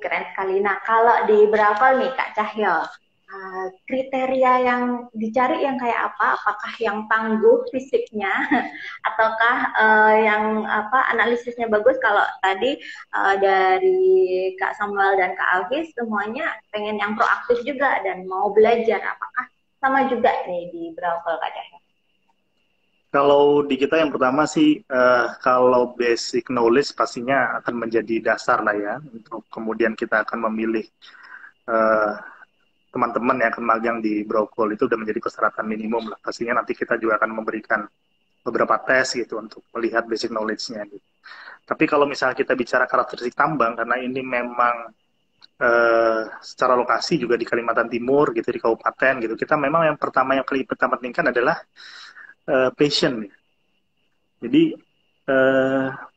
keren sekali. Nah, kalau di Bravo nih Kak Cahyo, kriteria yang dicari yang kayak apa? Apakah yang tangguh fisiknya, ataukah yang analisisnya bagus? Kalau tadi dari Kak Samuel dan Kak Alvis semuanya pengen yang proaktif juga dan mau belajar. Apakah sama juga nih di Bravo Kak Cahyo? Kalau di kita yang pertama sih, kalau basic knowledge pastinya akan menjadi dasar lah ya, untuk kemudian kita akan memilih teman-teman yang akan magang di Brokol, itu udah menjadi persyaratan minimum lah. Pastinya nanti kita juga akan memberikan beberapa tes gitu untuk melihat basic knowledge-nya gitu. Tapi kalau misalnya kita bicara karakteristik tambang, karena ini memang secara lokasi juga di Kalimantan Timur gitu, di kabupaten gitu, kita memang yang pertama yang kita pentingkan adalah passion. Jadi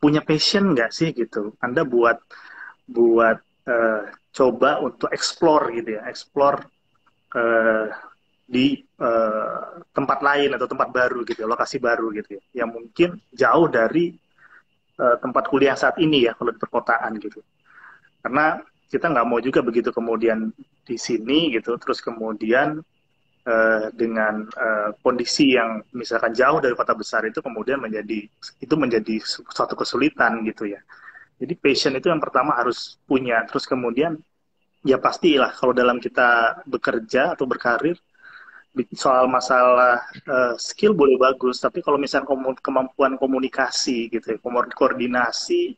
punya passion nggak sih gitu? Anda buat coba untuk explore gitu ya, explore di tempat lain atau tempat baru gitu ya, lokasi baru gitu ya, yang mungkin jauh dari tempat kuliah saat ini ya kalau di perkotaan gitu. Karena kita nggak mau juga begitu kemudian di sini gitu, terus kemudian dengan kondisi yang misalkan jauh dari kota besar itu kemudian menjadi suatu kesulitan gitu ya. Jadi passion itu yang pertama harus punya. Terus kemudian ya pastilah kalau dalam kita bekerja atau berkarir, soal masalah skill boleh bagus, tapi kalau misalnya kemampuan komunikasi gitu ya, koordinasi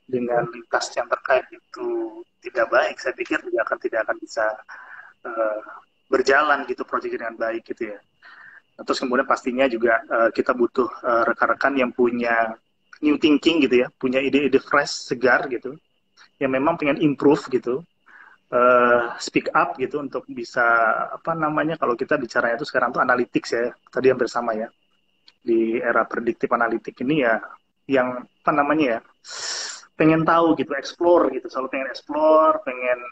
dengan lintas yang terkait itu tidak baik, saya pikir tidak akan bisa berjalan gitu proyek dengan baik gitu ya. Terus kemudian pastinya juga kita butuh rekan-rekan yang punya new thinking gitu ya, punya ide-ide fresh, segar gitu, yang memang pengen improve gitu, speak up gitu untuk bisa kalau kita bicara itu sekarang tuh analytics ya, tadi hampir sama ya, di era prediktif analitik ini ya, yang ya, pengen tahu gitu, explore gitu, selalu pengen explore, pengen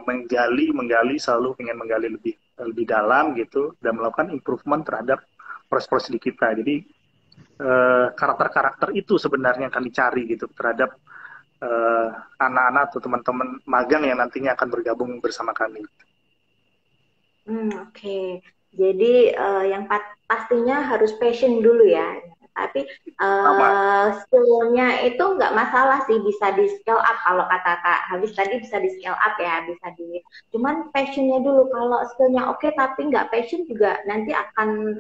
menggali, selalu pengen menggali lebih dalam gitu, dan melakukan improvement terhadap proses-proses di kita. Jadi karakter-karakter itu sebenarnya yang kami cari gitu terhadap anak-anak atau teman-teman magang yang nantinya akan bergabung bersama kami. Oke. Jadi yang pastinya harus passion dulu ya. Tapi skill-nya itu nggak masalah sih, bisa di scale up. Kalau kata Kak Habis tadi bisa di scale up ya, cuman passion-nya dulu. Kalau skill-nya oke tapi nggak passion juga nanti akan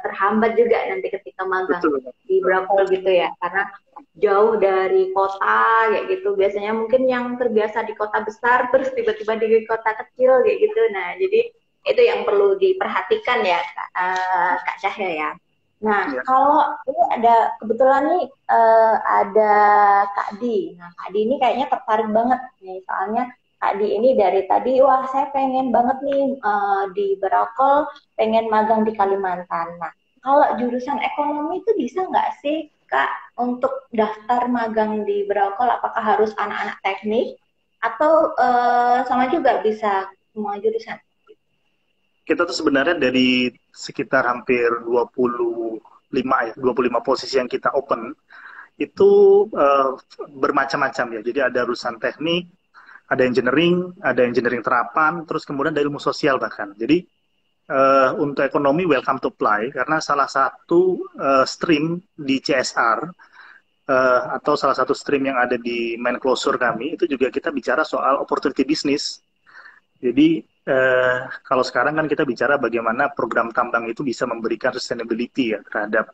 terhambat juga nanti ketika magang di Brokol gitu ya, karena jauh dari kota kayak gitu. Biasanya mungkin yang terbiasa di kota besar terus tiba-tiba di kota kecil kayak gitu. Nah, jadi itu yang perlu diperhatikan ya Kak Cahya ya. Nah, kalau ini ada kebetulan nih ada Kak Di. Nah, Kak Di ini kayaknya tertarik banget nih, soalnya Kak Di ini dari tadi, wah saya pengen banget nih di Brokol, pengen magang di Kalimantan. Nah, kalau jurusan ekonomi itu bisa nggak sih Kak untuk daftar magang di Brokol? Apakah harus anak-anak teknik atau sama juga bisa semua jurusan? kita tuh sebenarnya dari sekitar hampir 25 posisi yang kita open itu bermacam-macam ya. Jadi ada urusan teknik, ada engineering terapan, terus kemudian ada ilmu sosial bahkan. Jadi untuk ekonomi welcome to apply karena salah satu stream di CSR atau salah satu stream yang ada di main closure kami itu juga kita bicara soal opportunity business. Jadi kalau sekarang kan kita bicara bagaimana program tambang itu bisa memberikan sustainability ya terhadap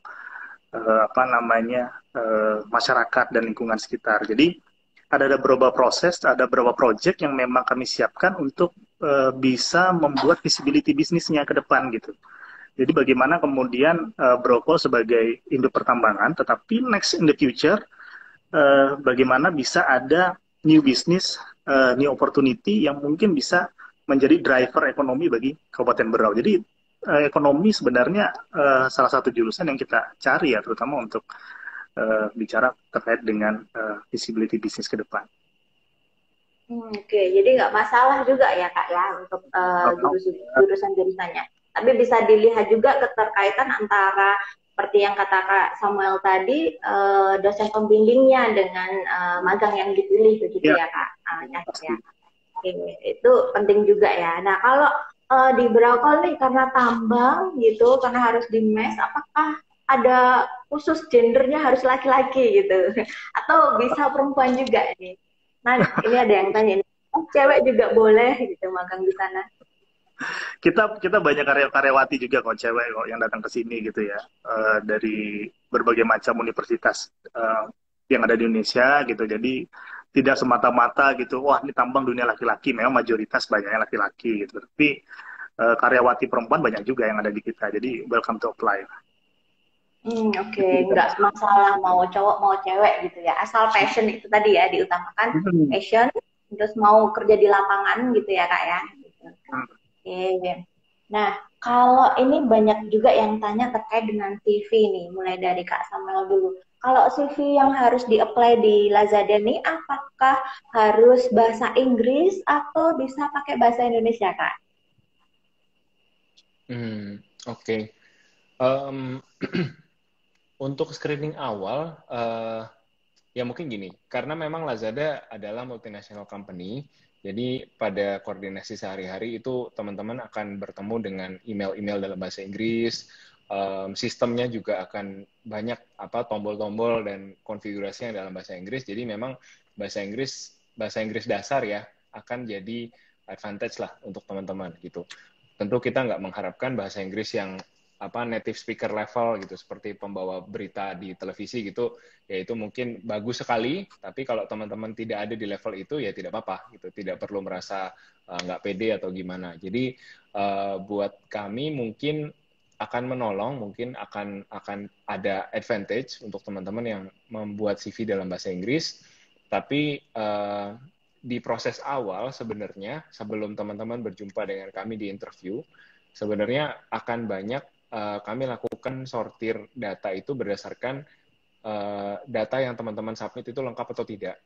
masyarakat dan lingkungan sekitar. Jadi ada beberapa proses, ada beberapa project yang memang kami siapkan untuk bisa membuat visibility bisnisnya ke depan gitu. Jadi bagaimana kemudian Brokol sebagai induk pertambangan, tetapi next in the future bagaimana bisa ada new business, new opportunity yang mungkin bisa menjadi driver ekonomi bagi Kabupaten Berau. Jadi ekonomi sebenarnya salah satu jurusan yang kita cari ya, terutama untuk bicara terkait dengan visibility bisnis ke depan. Oke, jadi nggak masalah juga ya Kak ya untuk jurusan-jurusannya. Tapi bisa dilihat juga keterkaitan antara seperti yang kata Kak Samuel tadi, dosen pembimbingnya dengan magang yang dipilih begitu ya Kak. Ya. Oke, itu penting juga ya. Nah kalau di Brokol nih karena tambang gitu, karena harus di mes, apakah ada khusus gendernya harus laki-laki gitu, atau bisa perempuan juga nih? Nah, ini ada yang tanya, cewek juga boleh gitu magang di sana? Kita banyak karyawati juga kok cewek kok yang datang ke sini gitu ya, dari berbagai macam universitas yang ada di Indonesia gitu. Jadi tidak semata-mata gitu, wah ini tambang dunia laki-laki, memang mayoritas banyaknya laki-laki gitu. Tapi karyawati perempuan banyak juga yang ada di kita, jadi welcome to apply. Oke. Nggak masalah mau cowok mau cewek gitu ya, asal passion itu tadi ya diutamakan, passion, terus mau kerja di lapangan gitu ya Kak ya. Gitu. Oke. Nah kalau ini banyak juga yang tanya terkait dengan CV nih, mulai dari Kak Samuel dulu. Kalau CV yang harus di-apply di Lazada nih, apakah harus bahasa Inggris atau bisa pakai bahasa Indonesia Kak? Oke. Untuk screening awal, ya mungkin gini, karena memang Lazada adalah multinational company, jadi pada koordinasi sehari-hari itu teman-teman akan bertemu dengan email-email dalam bahasa Inggris, sistemnya juga akan banyak tombol-tombol dan konfigurasinya dalam bahasa Inggris, jadi memang bahasa Inggris dasar ya akan jadi advantage lah untuk teman-teman gitu. Tentu kita nggak mengharapkan bahasa Inggris yang native speaker level gitu, seperti pembawa berita di televisi gitu, ya itu mungkin bagus sekali, tapi kalau teman-teman tidak ada di level itu ya tidak apa-apa gitu, tidak perlu merasa nggak pede atau gimana. Jadi buat kami mungkin akan menolong, mungkin akan ada advantage untuk teman-teman yang membuat CV dalam bahasa Inggris, tapi di proses awal sebenarnya sebelum teman-teman berjumpa dengan kami di interview, sebenarnya akan banyak kami lakukan sortir data itu berdasarkan data yang teman-teman submit itu lengkap atau tidak.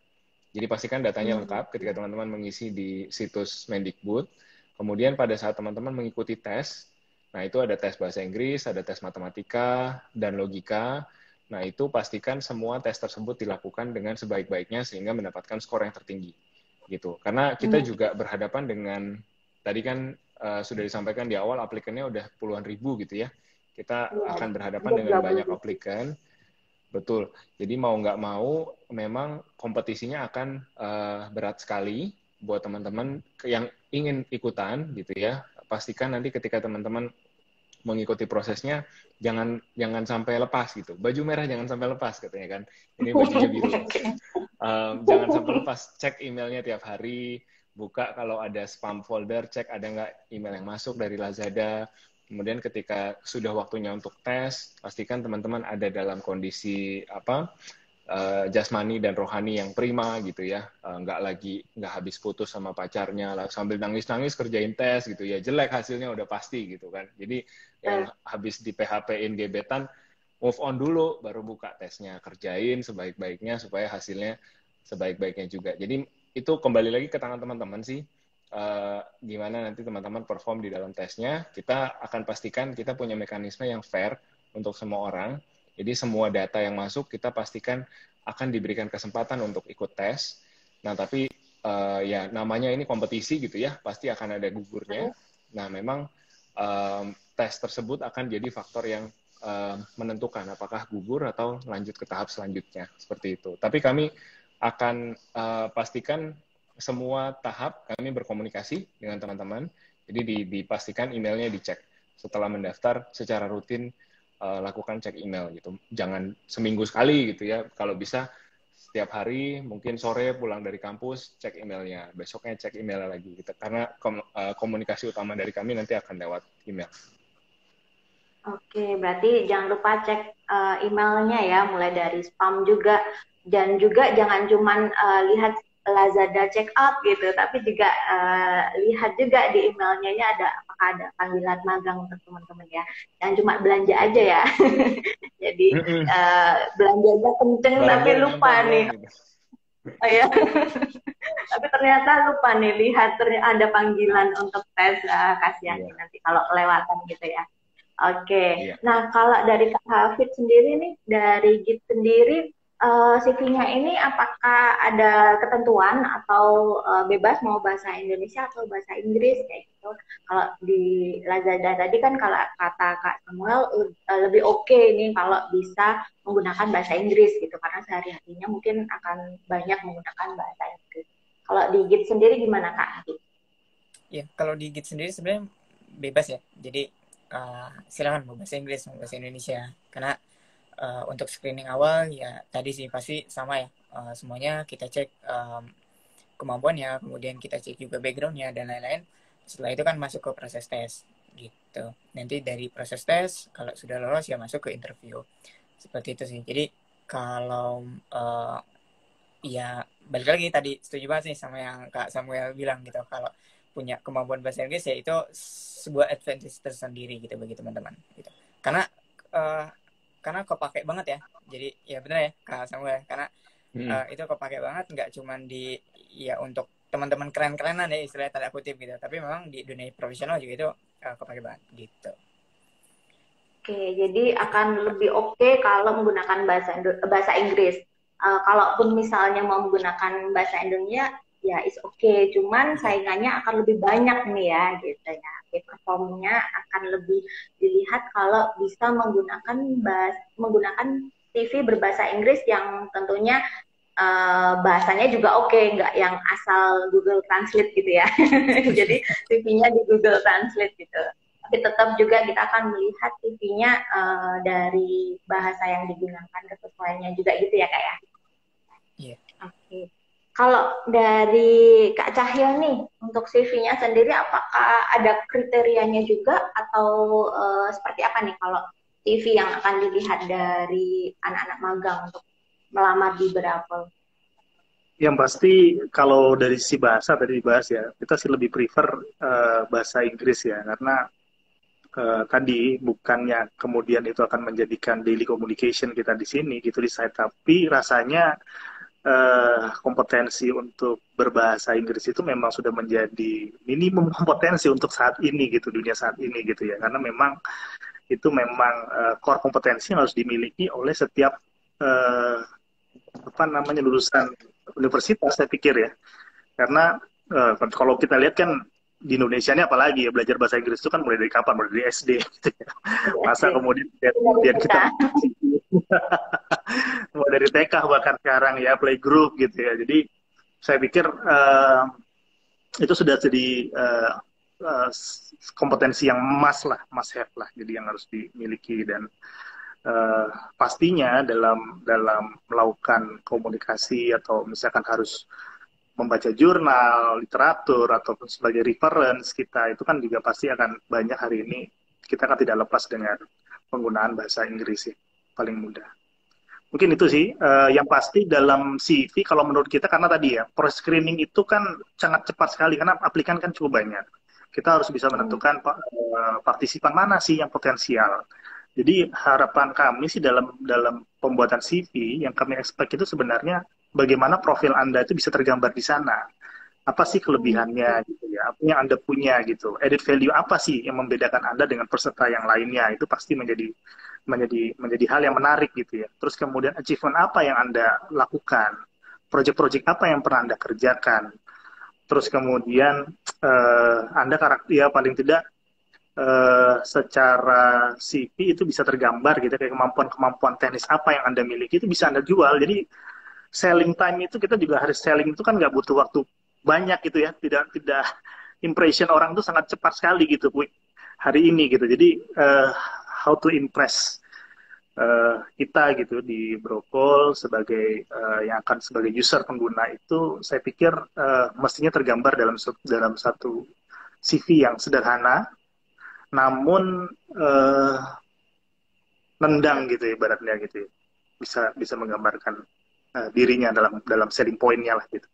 Jadi pastikan datanya lengkap ketika teman-teman mengisi di situs Mendikbud. Kemudian pada saat teman-teman mengikuti tes, nah itu ada tes bahasa Inggris, ada tes matematika, dan logika. Nah itu pastikan semua tes tersebut dilakukan dengan sebaik-baiknya sehingga mendapatkan skor yang tertinggi. Gitu. Karena kita juga berhadapan dengan, tadi kan sudah disampaikan di awal, aplikannya udah puluhan ribu gitu ya. Kita akan berhadapan dengan banyak aplikan. Betul. Jadi mau nggak mau, memang kompetisinya akan berat sekali buat teman-teman yang ingin ikutan gitu ya. Pastikan nanti ketika teman-teman mengikuti prosesnya, jangan sampai lepas gitu. Baju merah jangan sampai lepas katanya kan. Ini bajunya biru. Jangan sampai lepas. Cek emailnya tiap hari. Buka kalau ada spam folder, cek ada nggak email yang masuk dari Lazada. Kemudian ketika sudah waktunya untuk tes, pastikan teman-teman ada dalam kondisi jasmani dan rohani yang prima gitu ya. Nggak habis putus sama pacarnya lah, sambil nangis-nangis kerjain tes gitu ya. Jelek hasilnya udah pasti gitu kan. Jadi yang habis di PHP-in gebetan, move on dulu, baru buka tesnya. Kerjain sebaik-baiknya supaya hasilnya sebaik-baiknya juga. Jadi itu kembali lagi ke tangan teman-teman sih. gimana nanti teman-teman perform di dalam tesnya, kita akan pastikan kita punya mekanisme yang fair untuk semua orang. Jadi semua data yang masuk kita pastikan akan diberikan kesempatan untuk ikut tes. Nah, tapi ya namanya ini kompetisi gitu ya, pasti akan ada gugurnya. Nah, memang tes tersebut akan jadi faktor yang menentukan apakah gugur atau lanjut ke tahap selanjutnya, seperti itu. Tapi kami akan pastikan semua tahap kami berkomunikasi dengan teman-teman, jadi dipastikan emailnya dicek setelah mendaftar secara rutin, lakukan cek email gitu. Jangan seminggu sekali gitu ya, kalau bisa setiap hari, mungkin sore pulang dari kampus cek emailnya, besoknya cek email lagi gitu. Karena komunikasi utama dari kami nanti akan lewat email. Oke, berarti jangan lupa cek emailnya ya, mulai dari spam juga, dan juga jangan cuman lihat Lazada check out gitu, tapi juga lihat juga di emailnya ada apakah ada panggilan magang untuk teman-teman ya. Jangan cuma belanja aja ya. Jadi belanjanya kenceng tapi lupa nih. Gitu. Oh ya. Tapi ternyata lupa nih, lihat ternyata ada panggilan untuk tes, kasihan nanti kalau kelewatan gitu ya. Oke. Nah kalau dari Kak Hafid sendiri nih, dari GIT sendiri, CV-nya ini apakah ada ketentuan atau bebas mau bahasa Indonesia atau bahasa Inggris kayak gitu? Kalau di Lazada tadi kan kalau kata Kak Samuel lebih oke nih kalau bisa menggunakan bahasa Inggris gitu, karena sehari-harinya mungkin akan banyak menggunakan bahasa Inggris. Kalau di GIT sendiri gimana Kak? Ya, kalau di GIT sendiri sebenarnya bebas ya. Jadi silakan mau bahasa Inggris mau bahasa Indonesia, karena untuk screening awal ya tadi sih pasti sama ya, semuanya kita cek kemampuannya, kemudian kita cek juga backgroundnya dan lain-lain. Setelah itu kan masuk ke proses tes gitu. Nanti dari proses tes kalau sudah lolos ya masuk ke interview, seperti itu sih. Jadi kalau ya balik lagi tadi setuju banget nih sama yang Kak Samuel bilang gitu, kalau punya kemampuan bahasa Inggris ya itu sebuah advantage tersendiri gitu bagi teman-teman gitu. Karena kepake banget ya. Jadi ya benar ya Kak Samuel, karena itu kepake banget, nggak cuma di ya untuk teman-teman keren-kerenan ya istilahnya tanda kutip gitu, tapi memang di dunia profesional juga itu kepake banget gitu. Oke, jadi akan lebih oke kalau menggunakan bahasa Inggris. Kalaupun misalnya mau menggunakan bahasa Indonesia ya is oke, cuman saingannya akan lebih banyak nih ya gitu ya. Performnya akan lebih dilihat kalau bisa menggunakan TV berbahasa Inggris yang tentunya bahasanya juga oke, nggak yang asal Google Translate gitu ya. Jadi TV-nya di Google Translate gitu. Tapi tetap juga kita akan melihat TV-nya dari bahasa yang digunakan, kesesuaiannya juga gitu ya Kak ya. Iya. Oke. Kalau dari Kak Cahyo nih, untuk CV-nya sendiri apakah ada kriterianya juga atau seperti apa nih kalau CV yang akan dilihat dari anak-anak magang untuk melamar di Bravo? Yang pasti kalau dari sisi bahasa tadi dibahas ya, kita sih lebih prefer bahasa Inggris ya, karena tadi bukannya kemudian itu akan menjadikan daily communication kita di sini gitu di site, tapi rasanya kompetensi untuk berbahasa Inggris itu memang sudah menjadi minimum kompetensi untuk saat ini gitu, dunia saat ini gitu ya, karena memang itu memang core kompetensi yang harus dimiliki oleh setiap lulusan universitas, saya pikir ya, karena kalau kita lihat kan di Indonesia ini apalagi ya, belajar bahasa Inggris itu kan mulai dari kapan? Mulai dari SD gitu ya. Masa kemudian kita mulai dari TK bahkan sekarang ya, playgroup gitu ya. Jadi saya pikir itu sudah jadi kompetensi yang must have lah, jadi yang harus dimiliki. Dan pastinya dalam melakukan komunikasi atau misalkan harus membaca jurnal, literatur, ataupun sebagai reference kita, itu kan juga pasti akan banyak hari ini, kita kan tidak lepas dengan penggunaan bahasa Inggris sih, paling mudah. Mungkin itu sih, yang pasti dalam CV, kalau menurut kita, karena tadi ya, proses screening itu kan sangat cepat sekali, karena aplikan kan cukup banyak. Kita harus bisa menentukan partisipan mana sih yang potensial. Jadi harapan kami sih dalam pembuatan CV, yang kami expect itu sebenarnya bagaimana profil Anda itu bisa tergambar di sana. apa sih kelebihannya gitu ya, apa yang Anda punya gitu, added value apa sih yang membedakan Anda dengan peserta yang lainnya, itu pasti menjadi hal yang menarik gitu ya. Terus kemudian achievement apa yang Anda lakukan, project-project apa yang pernah Anda kerjakan, terus kemudian Anda karakter ya paling tidak secara CV itu bisa tergambar gitu, kayak kemampuan-kemampuan teknis apa yang Anda miliki itu bisa Anda jual. Jadi selling time itu kita juga harus selling itu kan nggak butuh waktu banyak gitu ya, tidak tidak impression orang tuh sangat cepat sekali gitu hari ini gitu. Jadi how to impress kita gitu di Brokol sebagai yang akan sebagai user pengguna itu saya pikir mestinya tergambar dalam satu CV yang sederhana namun nendang gitu ya, ibaratnya gitu ya. Bisa menggambarkan dirinya dalam dalam selling point-nya lah gitu.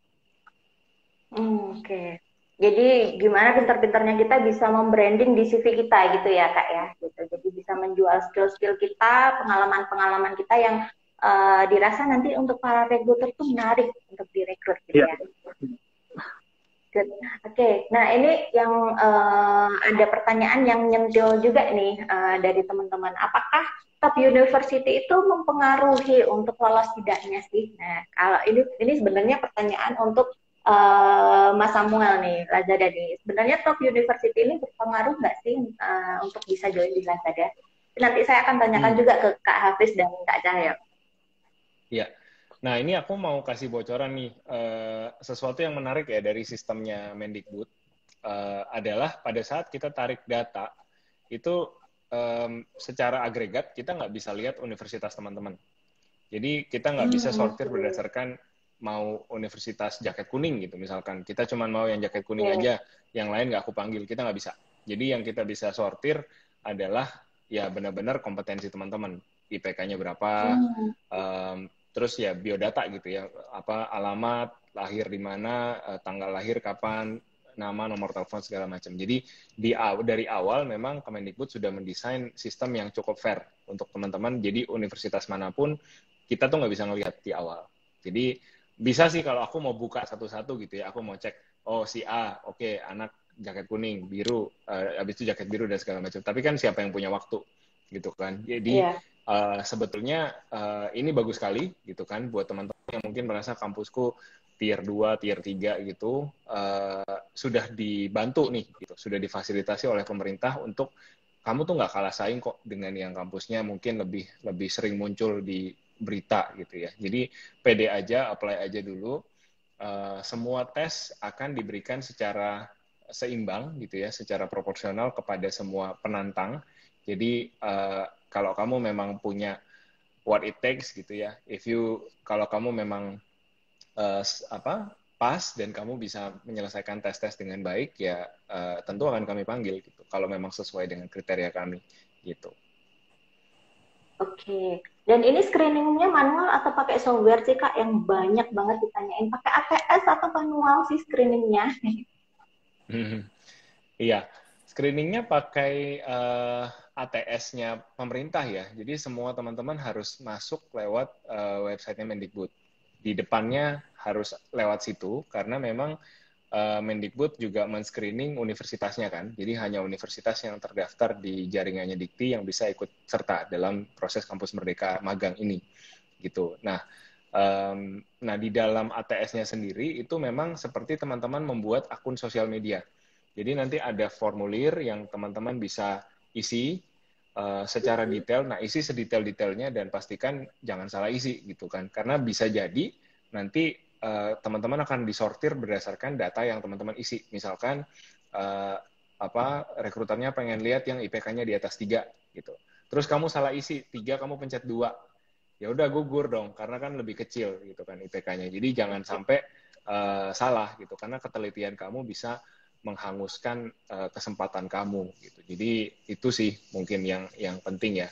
Oke. Jadi gimana pintar-pintarnya kita bisa membranding di CV kita gitu ya Kak ya. Gitu. Jadi bisa menjual skill-skill kita, pengalaman-pengalaman kita yang dirasa nanti untuk para rekruter itu menarik untuk direkrut gitu ya. Good. Oke. Nah ini yang ada pertanyaan yang nyentil juga nih dari teman-teman. Apakah top university itu mempengaruhi untuk lolos tidaknya sih? Nah kalau ini sebenarnya pertanyaan untuk Mas Samuel nih, Lazada nih. Sebenarnya top university ini berpengaruh nggak sih untuk bisa join di Lazada? Nanti saya akan tanyakan juga ke Kak Hafiz dan Kak Cahyo. Iya. Nah, ini aku mau kasih bocoran nih. Sesuatu yang menarik ya dari sistemnya Mendikbud adalah pada saat kita tarik data, itu secara agregat kita nggak bisa lihat universitas teman-teman. Jadi kita nggak bisa sortir berdasarkan mau universitas jaket kuning gitu misalkan. Kita cuma mau yang jaket kuning aja, yang lain nggak aku panggil, kita nggak bisa. Jadi yang kita bisa sortir adalah ya benar-benar kompetensi teman-teman. IPK-nya berapa, terus ya biodata gitu ya, apa alamat, lahir di mana, tanggal lahir kapan, nama, nomor telepon segala macam. Jadi dari awal memang Kemendikbud sudah mendesain sistem yang cukup fair untuk teman-teman. Jadi universitas manapun kita tuh nggak bisa ngelihat di awal. Jadi bisa sih kalau aku mau buka satu-satu gitu ya, aku mau cek, oh si A, oke, anak jaket kuning, biru, habis itu jaket biru dan segala macam. Tapi kan siapa yang punya waktu gitu kan. Jadi sebetulnya ini bagus sekali gitu kan buat teman-teman yang mungkin merasa kampusku tier 2, tier 3 gitu, sudah dibantu nih, gitu, sudah difasilitasi oleh pemerintah untuk kamu tuh nggak kalah saing kok dengan yang kampusnya mungkin lebih sering muncul di berita gitu ya. Jadi pede aja, apply aja dulu. Semua tes akan diberikan secara seimbang gitu ya, secara proporsional kepada semua penantang. Jadi kalau kamu memang punya what it takes gitu ya, kalau kamu memang pas dan kamu bisa menyelesaikan tes-tes dengan baik ya tentu akan kami panggil gitu. Kalau memang sesuai dengan kriteria kami gitu. Oke. Dan ini screeningnya manual atau pakai software sih Kak, yang banyak banget ditanyain. Pakai ATS atau manual sih screeningnya? Iya, screeningnya pakai ATS-nya pemerintah ya. Jadi semua teman-teman harus masuk lewat website-nya Mendikbud. Di depannya harus lewat situ karena memang Mendikbud juga men-screening universitasnya kan. Jadi hanya universitas yang terdaftar di jaringannya Dikti yang bisa ikut serta dalam proses kampus merdeka magang ini. Gitu. Nah, di dalam ATS-nya sendiri itu memang seperti teman-teman membuat akun sosial media. Jadi nanti ada formulir yang teman-teman bisa isi secara detail. Nah, isi sedetail-detailnya dan pastikan jangan salah isi gitu kan. Karena bisa jadi nanti teman-teman akan disortir berdasarkan data yang teman-teman isi. Misalkan rekruternya pengen lihat yang IPK-nya di atas 3 gitu. Terus kamu salah isi 3, kamu pencet 2. Ya udah gugur dong karena kan lebih kecil gitu kan IPK-nya. Jadi jangan sampai salah gitu karena ketelitian kamu bisa menghanguskan kesempatan kamu gitu. Jadi itu sih mungkin yang penting ya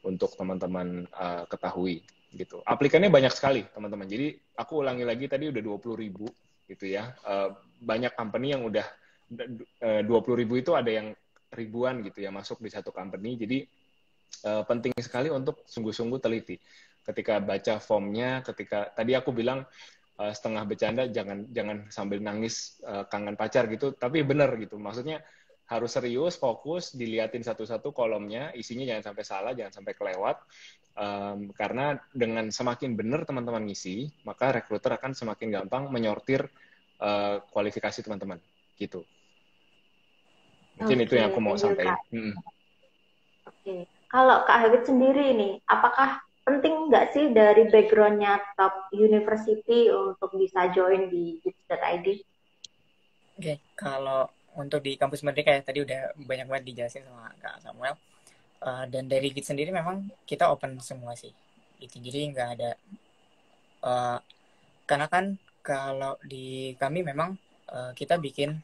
untuk teman-teman ketahui gitu. Aplikannya banyak sekali teman-teman. Jadi aku ulangi lagi tadi udah 20.000 gitu ya. Banyak company yang udah 20.000 itu ada yang ribuan gitu ya masuk di satu company. Jadi penting sekali untuk sungguh-sungguh teliti. Ketika baca formnya, ketika tadi aku bilang setengah bercanda, jangan jangan sambil nangis kangen pacar gitu, tapi bener gitu. Maksudnya harus serius, fokus, diliatin satu-satu kolomnya, isinya jangan sampai salah, jangan sampai kelewat. Karena dengan semakin benar teman-teman ngisi, maka rekruter akan semakin gampang menyortir kualifikasi teman-teman gitu. Mungkin itu yang aku mau thank you, sampaikan. Kak. Oke. Kalau Kak Habib sendiri nih, apakah penting nggak sih dari backgroundnya top university untuk bisa join di GITS.id? Oke, kalau untuk di kampus Merdeka ya, tadi udah banyak banget dijelasin sama Kak Samuel. Dan dari GITS sendiri memang kita open semua sih. Gitu. Jadi nggak ada, karena kan kalau di kami memang kita bikin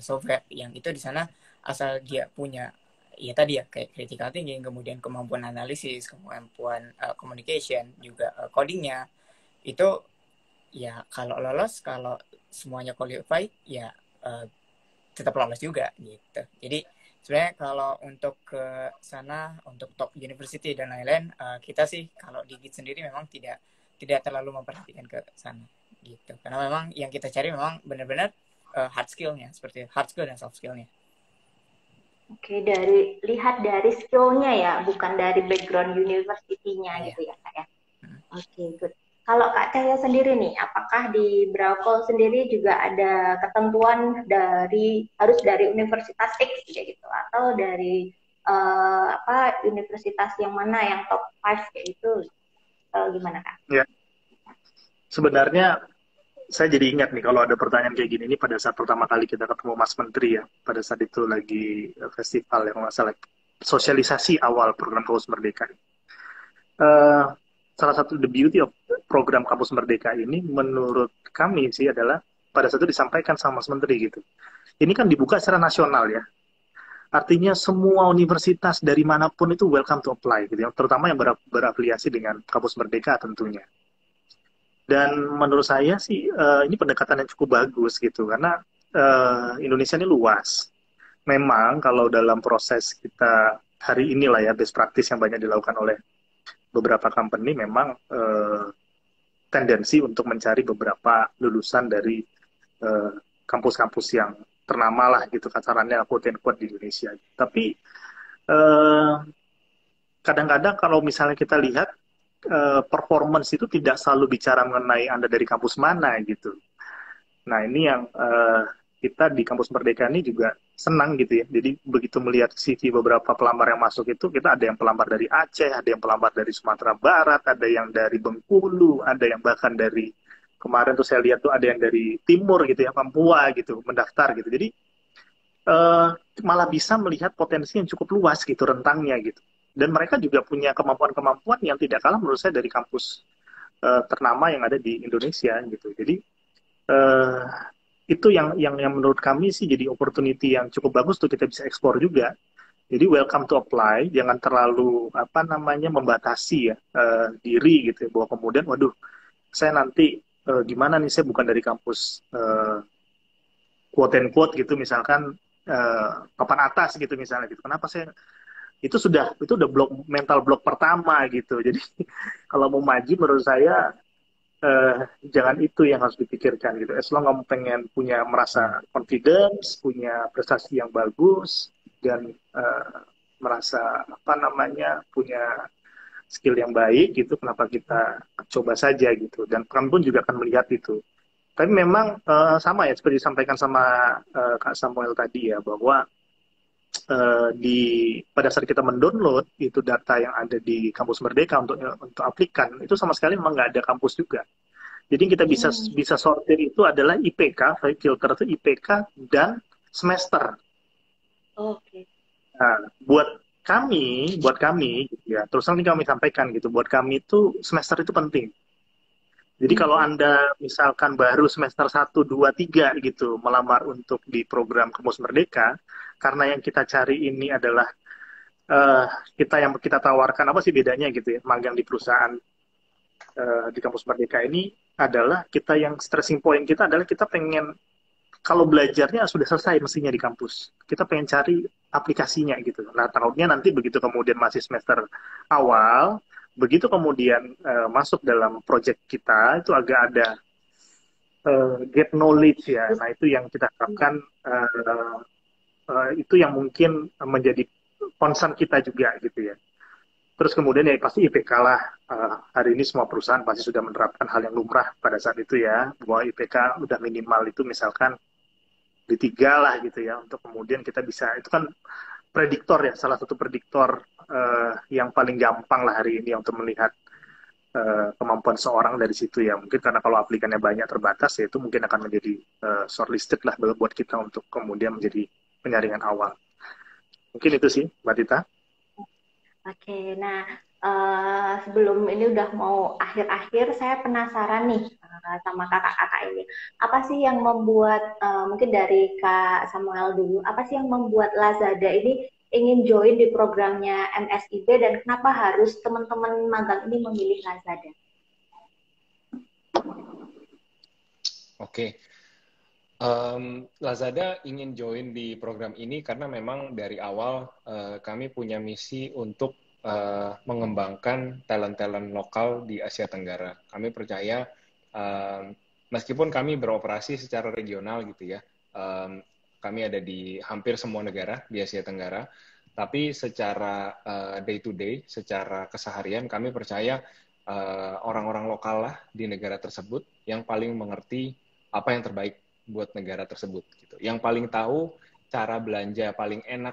software yang itu di sana asal dia punya, ya tadi ya kayak critical thinking, kemudian kemampuan analisis, kemampuan communication, juga codingnya, itu ya kalau lolos, kalau semuanya qualified ya tetap lolos juga gitu. Jadi sebenarnya kalau untuk ke sana, untuk top university dan lain-lain, kita sih kalau di GIT sendiri memang tidak terlalu memperhatikan ke sana gitu. Karena memang yang kita cari memang benar-benar hard skill-nya, seperti hard skill dan soft skill-nya. Oke, lihat dari skill-nya ya, bukan dari background university-nya gitu ya Kak ya. Oke, good. Kalau Kak Cahya sendiri nih, apakah di Braucol sendiri juga ada ketentuan harus dari universitas X kayak gitu, atau dari universitas yang mana yang top 5 kayak itu? Gimana Kak? Ya, sebenarnya saya jadi ingat nih kalau ada pertanyaan kayak gini, ini pada saat pertama kali kita ketemu Mas Menteri ya, pada saat itu lagi festival yang masalah sosialisasi awal program Kampus Merdeka. Salah satu the beauty of program Kampus Merdeka ini menurut kami sih adalah pada saat itu disampaikan sama Mas Menteri gitu. Ini kan dibuka secara nasional ya. Artinya semua universitas dari manapun itu welcome to apply gitu ya, terutama yang berafiliasi dengan Kampus Merdeka tentunya. Dan menurut saya sih ini pendekatan yang cukup bagus gitu karena Indonesia ini luas. Memang kalau dalam proses kita hari inilah ya best practice yang banyak dilakukan oleh beberapa company memang tendensi untuk mencari beberapa lulusan dari kampus-kampus yang ternama lah gitu kasarannya quote and quote di Indonesia. Tapi kadang-kadang kalau misalnya kita lihat performance itu tidak selalu bicara mengenai Anda dari kampus mana gitu. Nah ini yang kita di Kampus Merdeka ini juga senang gitu ya. Jadi begitu melihat CV beberapa pelamar yang masuk itu, kita ada yang pelamar dari Aceh, ada yang pelamar dari Sumatera Barat, ada yang dari Bengkulu, ada yang bahkan dari kemarin tuh saya lihat tuh ada yang dari Timur gitu ya, Papua gitu, mendaftar gitu. Jadi malah bisa melihat potensi yang cukup luas gitu rentangnya gitu. Dan mereka juga punya kemampuan-kemampuan yang tidak kalah menurut saya dari kampus ternama yang ada di Indonesia gitu. Jadi itu yang menurut kami sih jadi opportunity yang cukup bagus tuh kita bisa ekspor juga. Jadi welcome to apply, jangan terlalu membatasi ya diri gitu ya, bahwa kemudian waduh saya nanti gimana nih saya bukan dari kampus quote and quote gitu misalkan papan atas gitu misalnya gitu. Kenapa saya itu udah mental block pertama gitu. Jadi kalau mau maju menurut saya jangan itu yang harus dipikirkan gitu. As long kamu pengen merasa confidence, punya prestasi yang bagus dan merasa punya skill yang baik gitu, kenapa kita coba saja gitu. Dan kamu pun juga akan melihat itu. Tapi memang sama ya seperti disampaikan sama Kak Samuel tadi ya bahwa pada saat kita mendownload itu data yang ada di Kampus Merdeka untuk aplikan itu sama sekali memang nggak ada kampus juga. Jadi kita bisa sortir itu adalah IPK, filter itu IPK dan semester. Oke. Nah, buat kami gitu ya, terus nanti kami sampaikan gitu, buat kami itu semester itu penting. Jadi kalau Anda misalkan baru semester 1, 2, 3 gitu melamar untuk di program Kampus Merdeka, karena yang kita cari ini adalah yang kita tawarkan apa sih bedanya gitu ya, magang di perusahaan di Kampus Merdeka ini adalah kita yang stressing point kita adalah kita pengen kalau belajarnya sudah selesai mestinya di kampus. Kita pengen cari aplikasinya gitu. Nah, tahunnya nanti begitu kemudian masih semester awal, begitu kemudian masuk dalam project kita itu agak ada get knowledge ya. Nah itu yang kita harapkan, itu yang mungkin menjadi concern kita juga gitu ya. Terus kemudian ya pasti IPK lah. Hari ini semua perusahaan pasti sudah menerapkan hal yang lumrah pada saat itu ya, bahwa IPK udah minimal itu misalkan di 3 lah gitu ya, untuk kemudian kita bisa, itu kan prediktor ya, salah satu prediktor yang paling gampang lah hari ini untuk melihat kemampuan seorang dari situ ya. Mungkin karena kalau aplikannya banyak terbatas ya, itu mungkin akan menjadi shortlisted lah buat kita untuk kemudian menjadi penyaringan awal. Mungkin itu sih Mbak Tita. Oke, nah sebelum ini udah mau akhir-akhir, saya penasaran nih sama kakak-kakak ini. Apa sih yang membuat, mungkin dari Kak Samuel dulu, apa sih yang membuat Lazada ini ingin join di programnya MSIB dan kenapa harus teman-teman magang ini memilih Lazada? Oke. Lazada ingin join di program ini karena memang dari awal kami punya misi untuk mengembangkan talent-talent lokal di Asia Tenggara. Kami percaya meskipun kami beroperasi secara regional gitu ya, kami ada di hampir semua negara di Asia Tenggara, tapi secara day to day, secara keseharian kami percaya orang-orang lokal lah di negara tersebut yang paling mengerti apa yang terbaik buat negara tersebut gitu. Yang paling tahu cara belanja paling enak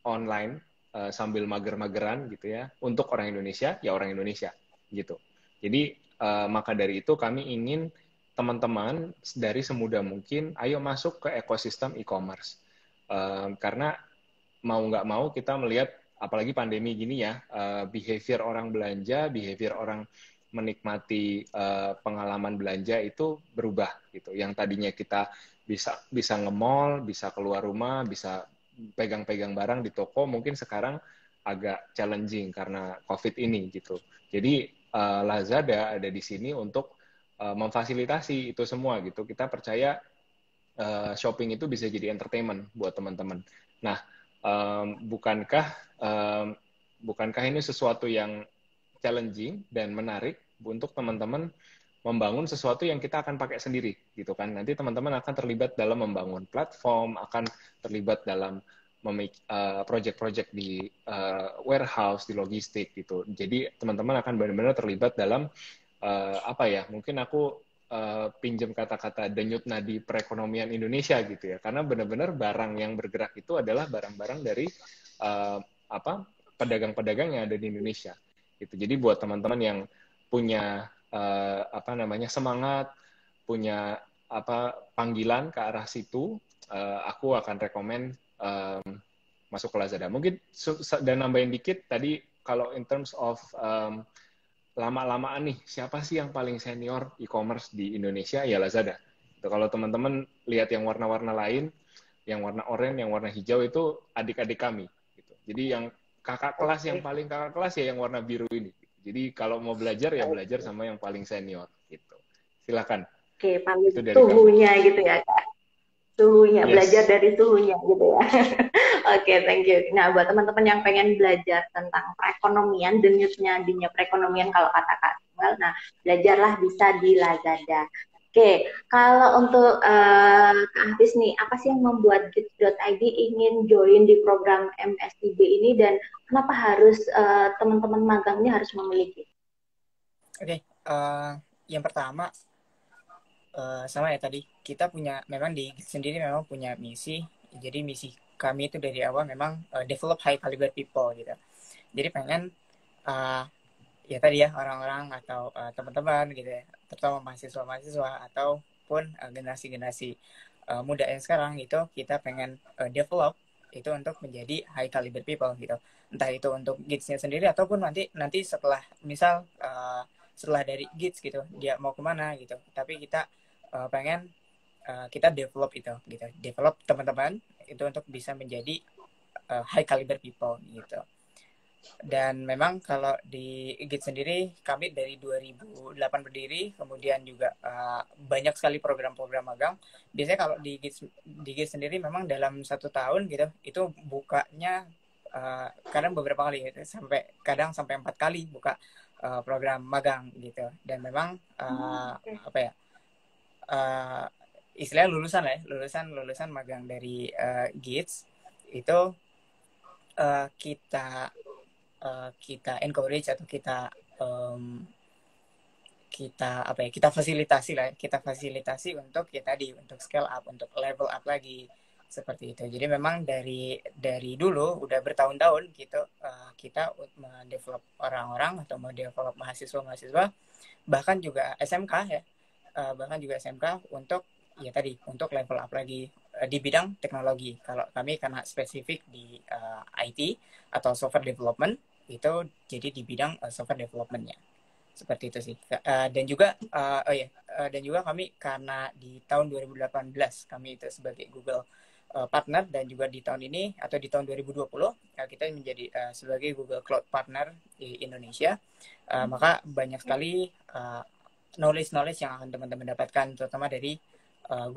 online sambil mager-mageran gitu ya untuk orang Indonesia, ya orang Indonesia gitu. Jadi maka dari itu kami ingin teman-teman dari semudah mungkin ayo masuk ke ekosistem e-commerce. Karena mau nggak mau kita melihat apalagi pandemi gini ya, behavior orang belanja, behavior orang menikmati pengalaman belanja itu berubah gitu. Yang tadinya kita bisa nge-mall, bisa keluar rumah, bisa pegang-pegang barang di toko, mungkin sekarang agak challenging karena COVID ini gitu. Jadi Lazada ada di sini untuk memfasilitasi itu semua gitu. Kita percaya shopping itu bisa jadi entertainment buat teman-teman. Nah, bukankah ini sesuatu yang challenging dan menarik untuk teman-teman membangun sesuatu yang kita akan pakai sendiri gitu kan. Nanti teman-teman akan terlibat dalam membangun platform, akan terlibat dalam project-project di warehouse, di logistik gitu. Jadi teman-teman akan benar-benar terlibat dalam apa ya? Mungkin aku pinjam kata-kata denyut nadi perekonomian Indonesia gitu ya. Karena benar-benar barang yang bergerak itu adalah barang-barang dari pedagang-pedagang yang ada di Indonesia. Gitu. Jadi buat teman-teman yang punya semangat, punya panggilan ke arah situ, aku akan rekomen masuk ke Lazada. Mungkin dan nambahin dikit tadi kalau in terms of lama-lamaan nih, siapa sih yang paling senior e-commerce di Indonesia? Ya Lazada. Gitu. Kalau teman-teman lihat yang warna-warna lain, yang warna oranye, yang warna hijau itu adik-adik kami. Gitu. Jadi yang kakak kelas yang paling kakak kelas ya yang warna biru ini. Jadi kalau mau belajar ya belajar sama yang paling senior gitu. Silakan. Oke, paling suhunya kami. Gitu ya Kak. Suhunya, yes. Belajar dari suhunya gitu ya. Oke, thank you. Nah, buat teman-teman yang pengen belajar tentang perekonomian, denyutnya dunia perekonomian kalau kata Kak Samuel, nah belajarlah bisa di Lazada. Oke, kalau untuk Kak Hafiz nih, apa sih yang membuat Gits.id ingin join di program MSIB ini dan kenapa harus teman-teman magang ini harus memiliki? Oke, yang pertama sama ya tadi kita punya memang di Gits sendiri memang punya misi. Jadi misi kami itu dari awal memang develop high caliber people gitu. Jadi pengen ya tadi ya orang-orang atau teman-teman gitu ya, terutama mahasiswa-mahasiswa ataupun generasi-generasi muda yang sekarang itu kita pengen develop itu untuk menjadi high caliber people gitu. Entah itu untuk Gits-nya sendiri ataupun nanti setelah misal setelah dari Gits gitu dia mau kemana gitu. Tapi kita pengen kita develop itu gitu. Develop teman-teman itu untuk bisa menjadi high caliber people gitu. Dan memang kalau di Gits sendiri kami dari 2008 berdiri, kemudian juga banyak sekali program-program magang. Biasanya kalau di Gits sendiri memang dalam 1 tahun gitu, itu bukanya kadang beberapa kali gitu, kadang sampai 4 kali buka program magang gitu. Dan memang uh, istilahnya lulusan lah ya, lulusan magang dari GITS itu kita encourage atau kita fasilitasi lah ya. Kita fasilitasi untuk ya tadi untuk scale up, untuk level up lagi seperti itu. Jadi memang dari dulu udah bertahun-tahun gitu kita mendevelop orang-orang atau mendevelop mahasiswa bahkan juga SMK ya, bahkan juga SMK untuk ya tadi untuk level up lagi di bidang teknologi. Kalau kami karena spesifik di IT atau software development itu jadi di bidang software developmentnya seperti itu sih. Dan juga dan juga kami karena di tahun 2018 kami itu sebagai Google partner, dan juga di tahun ini atau di tahun 2020 kita menjadi sebagai Google Cloud Partner di Indonesia. Maka banyak sekali knowledge yang akan teman-teman dapatkan terutama dari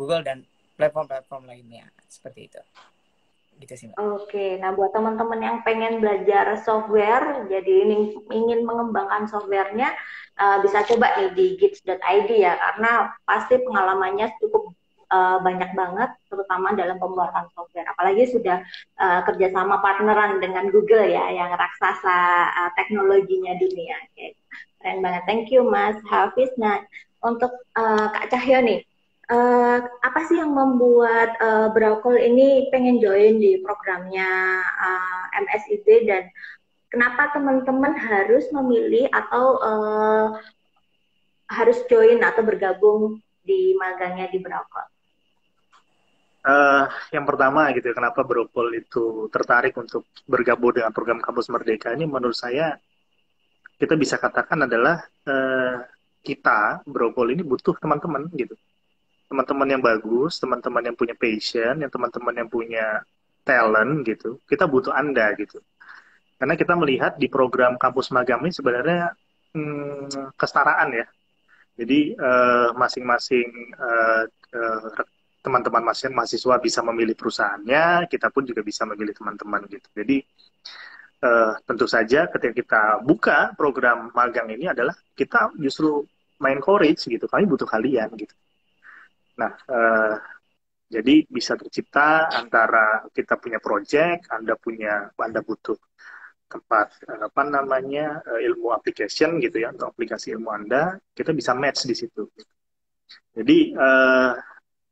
Google dan platform-platform lainnya seperti itu. Gitu sih, Mbak. Oke, nah buat teman-teman yang pengen belajar software, jadi ingin mengembangkan softwarenya, bisa coba nih di gits.id ya, karena pasti pengalamannya cukup banyak banget, terutama dalam pembuatan software. Apalagi sudah kerjasama partneran dengan Google ya, yang raksasa teknologinya dunia. Oke, keren banget. Thank you Mas Hafiz. Nah, untuk Kak Cahyo nih, apa sih yang membuat Brokol ini pengen join di programnya MSIB, dan kenapa teman-teman harus memilih atau harus join atau bergabung di magangnya di Brokol? Yang pertama gitu ya, kenapa Brokol itu tertarik untuk bergabung dengan program Kampus Merdeka ini, menurut saya kita bisa katakan adalah kita Brokol ini butuh teman-teman gitu. Teman-teman yang bagus, teman-teman yang punya passion, yang teman-teman yang punya talent gitu, kita butuh Anda gitu. Karena kita melihat di program kampus magang ini sebenarnya kesetaraan ya. Jadi masing-masing teman-teman mahasiswa bisa memilih perusahaannya, kita pun juga bisa memilih teman-teman gitu. Jadi tentu saja ketika kita buka program magang ini adalah kita justru encourage gitu, kami butuh kalian gitu. Nah, jadi bisa tercipta antara kita punya project, Anda butuh tempat ilmu application gitu ya, untuk aplikasi ilmu Anda, kita bisa match di situ. Jadi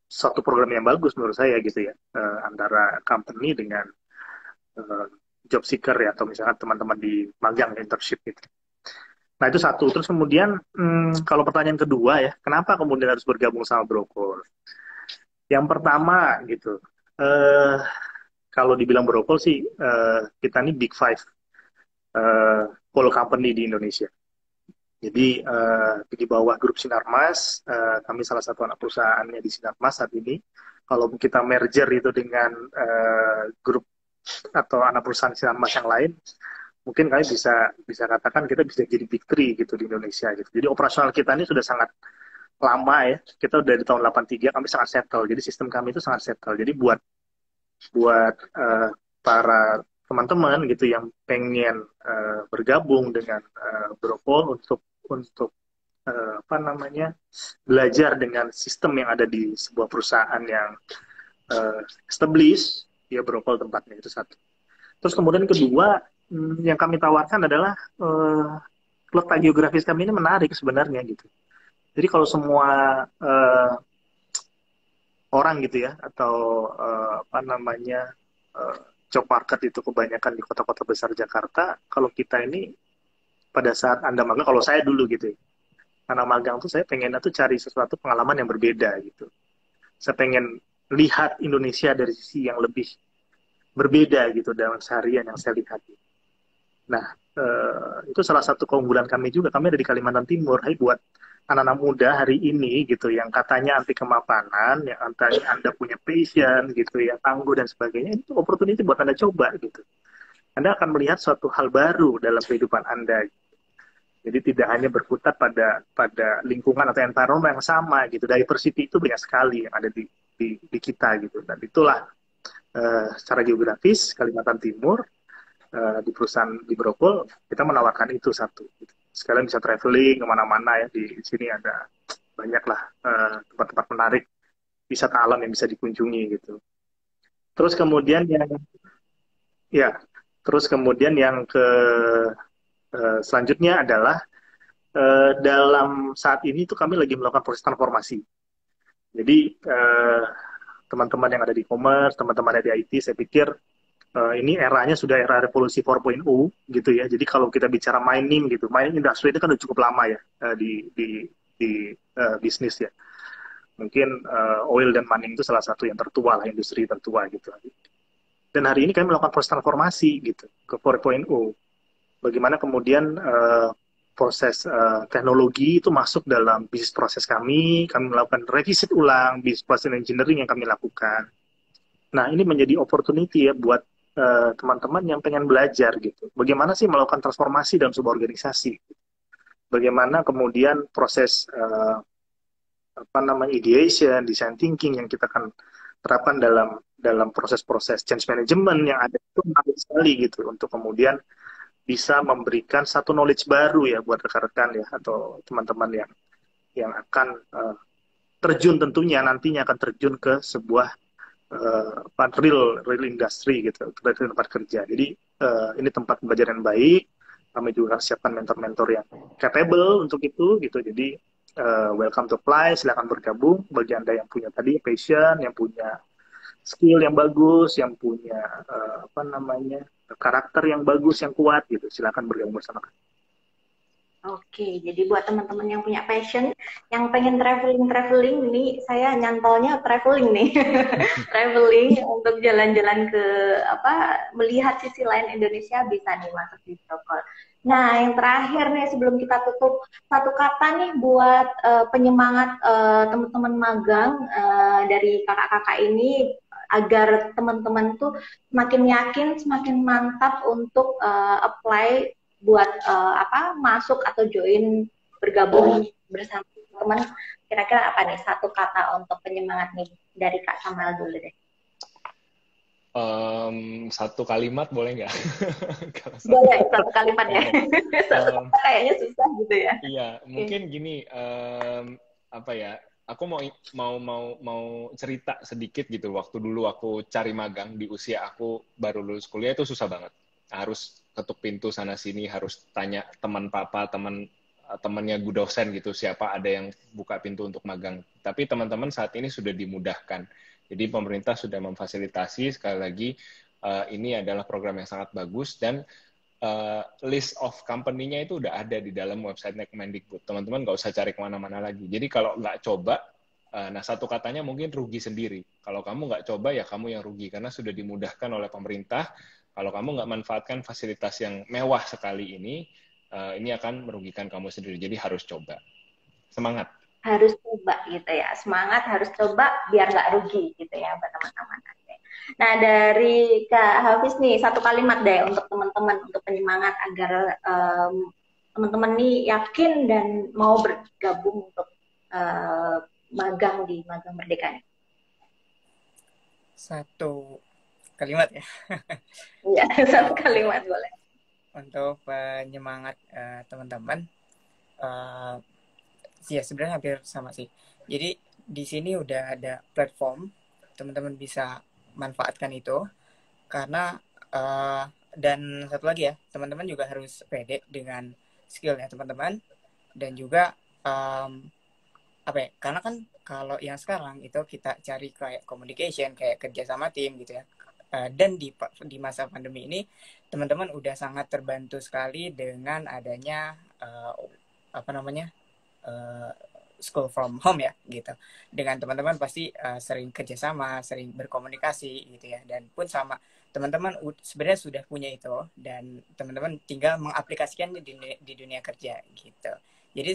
suatu program yang bagus menurut saya gitu ya, antara company dengan job seeker ya, atau misalnya teman-teman di magang internship gitu. Nah itu satu. Terus kemudian kalau pertanyaan kedua ya, kenapa kemudian harus bergabung sama Brokol? Yang pertama gitu, kalau dibilang Brokol sih, kita ini Big Five pole company di Indonesia. Jadi di bawah grup Sinarmas, kami salah satu anak perusahaannya di Sinarmas saat ini. Kalau kita merger itu dengan grup atau anak perusahaan Sinarmas yang lain, mungkin kami bisa katakan kita bisa jadi Big Three gitu di Indonesia gitu. Jadi operasional kita ini sudah sangat lama ya, kita udah di tahun 83, kami sangat settle, jadi sistem kami itu sangat settle. Jadi buat para teman-teman gitu yang pengen bergabung dengan Brokol untuk belajar dengan sistem yang ada di sebuah perusahaan yang established, ya Brokol tempatnya, itu satu. Terus kemudian kedua, yang kami tawarkan adalah letak geografis kami ini menarik sebenarnya gitu. Jadi kalau semua orang gitu ya, atau job market itu kebanyakan di kota-kota besar Jakarta, kalau kita ini pada saat Anda magang, kalau saya dulu gitu ya, karena magang tuh saya pengennya tuh cari sesuatu pengalaman yang berbeda gitu. Saya pengen lihat Indonesia dari sisi yang lebih berbeda gitu dalam seharian yang saya lihat. Nah, itu salah satu keunggulan kami juga. Kami ada di Kalimantan Timur. Hai, buat anak-anak muda hari ini gitu, yang katanya anti kemapanan, yang katanya Anda punya passion gitu, yang tangguh dan sebagainya, itu opportunity buat Anda coba gitu. Anda akan melihat suatu hal baru dalam kehidupan Anda. Jadi tidak hanya berkutat pada lingkungan atau environment yang sama gitu. Diversity itu banyak sekali yang ada di kita gitu. Dan itulah secara geografis Kalimantan Timur, di perusahaan di Brokol kita menawarkan itu satu. Gitu. Sekalian bisa traveling kemana-mana ya, di sini ada banyaklah tempat-tempat menarik wisata alam yang bisa dikunjungi gitu. Terus kemudian yang ya, terus kemudian yang selanjutnya adalah dalam saat ini tuh kami lagi melakukan proses transformasi. Jadi teman-teman yang ada di e-commerce, teman-teman yang di IT, saya pikir ini eranya sudah era revolusi 4.0 gitu ya. Jadi kalau kita bicara mining gitu, mining industry itu kan udah cukup lama ya di bisnis ya. Mungkin oil dan mining itu salah satu yang tertua lah, industri tertua gitu. Dan hari ini kami melakukan proses transformasi gitu ke 4.0. Bagaimana kemudian proses teknologi itu masuk dalam bisnis proses kami melakukan revisit ulang bisnis proses engineering yang kami lakukan. Nah, ini menjadi opportunity ya buat teman-teman yang pengen belajar gitu. Bagaimana sih melakukan transformasi dalam sebuah organisasi? Bagaimana kemudian proses ideation, design thinking yang kita akan terapkan dalam proses-proses change management yang ada itu menarik sekali gitu untuk kemudian bisa memberikan satu knowledge baru ya buat rekan-rekan ya atau teman-teman yang akan terjun tentunya nantinya akan terjun ke sebuah real industry gitu, real tempat kerja. Jadi ini tempat belajar yang baik. Kami juga siapkan mentor-mentor yang capable untuk itu gitu. Jadi welcome to apply, silakan bergabung bagi Anda yang punya tadi passion, yang punya skill yang bagus, yang punya karakter yang bagus, yang kuat gitu. Silakan bergabung bersama kami. Oke, jadi buat teman-teman yang punya passion, yang pengen traveling ini saya nyantolnya traveling nih, traveling untuk jalan-jalan ke melihat sisi lain Indonesia bisa nih masuk di Brokol. Nah, yang terakhir nih sebelum kita tutup, satu kata nih buat penyemangat teman-teman magang dari kakak-kakak ini agar teman-teman tuh semakin yakin, semakin mantap untuk apply buat masuk atau join bergabung bersama teman. Kira-kira apa nih satu kata untuk penyemangat nih dari Kak Samuel dulu deh. Satu kalimat boleh nggak? Boleh, satu kalimat ya. Kayaknya susah gitu ya. Iya, mungkin gini, aku mau cerita sedikit gitu. Waktu dulu aku cari magang di usia aku baru lulus kuliah itu susah banget. Harus ketuk pintu sana sini, harus tanya teman papa, temannya dosen gitu, siapa ada yang buka pintu untuk magang. Tapi teman-teman saat ini sudah dimudahkan. Jadi pemerintah sudah memfasilitasi, sekali lagi ini adalah program yang sangat bagus dan list of company-nya itu udah ada di dalam website Kemendikbud. Teman-teman nggak usah cari kemana-mana lagi. Jadi kalau nggak coba, nah satu katanya mungkin rugi sendiri. Kalau kamu nggak coba ya kamu yang rugi karena sudah dimudahkan oleh pemerintah. Kalau kamu nggak manfaatkan fasilitas yang mewah sekali ini akan merugikan kamu sendiri. Jadi harus coba. Semangat. Harus coba gitu ya. Semangat harus coba biar nggak rugi gitu ya buat teman-teman. Nah dari Kak Hafiz nih satu kalimat deh untuk teman-teman untuk penyemangat agar teman-teman nih yakin dan mau bergabung untuk magang di Magang Merdeka nih. Satu kalimat ya. Iya, satu kalimat boleh. Untuk penyemangat teman-teman, ya sebenarnya hampir sama sih. Jadi di sini udah ada platform, teman-teman bisa manfaatkan itu. Karena dan satu lagi ya, teman-teman juga harus pede dengan skillnya teman-teman dan juga karena kan kalau yang sekarang itu kita cari kayak communication, kayak kerja sama tim gitu ya. Dan di masa pandemi ini teman-teman udah sangat terbantu sekali dengan adanya school from home ya gitu. Dengan teman-teman pasti sering kerjasama, sering berkomunikasi gitu ya. Dan pun sama teman-teman sebenarnya sudah punya itu dan teman-teman tinggal mengaplikasikannya di dunia kerja gitu. Jadi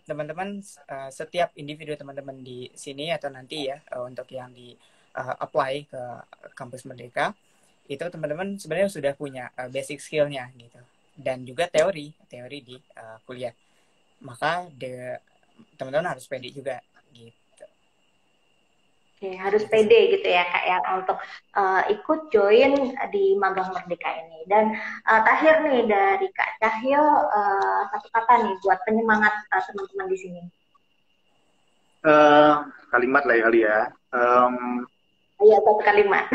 teman-teman setiap individu teman-teman di sini atau nanti ya untuk yang di apply ke kampus Merdeka itu teman-teman sebenarnya sudah punya basic skill-nya gitu dan juga teori di kuliah, maka teman-teman harus pede juga gitu. Oke, harus pede gitu ya Kak ya untuk ikut join di Magang Merdeka ini. Dan terakhir nih dari Kak Cahyo satu kata nih buat penyemangat teman-teman di sini. Eh, kalimat lah ya kali ya. Em, Iya, satu kalimat.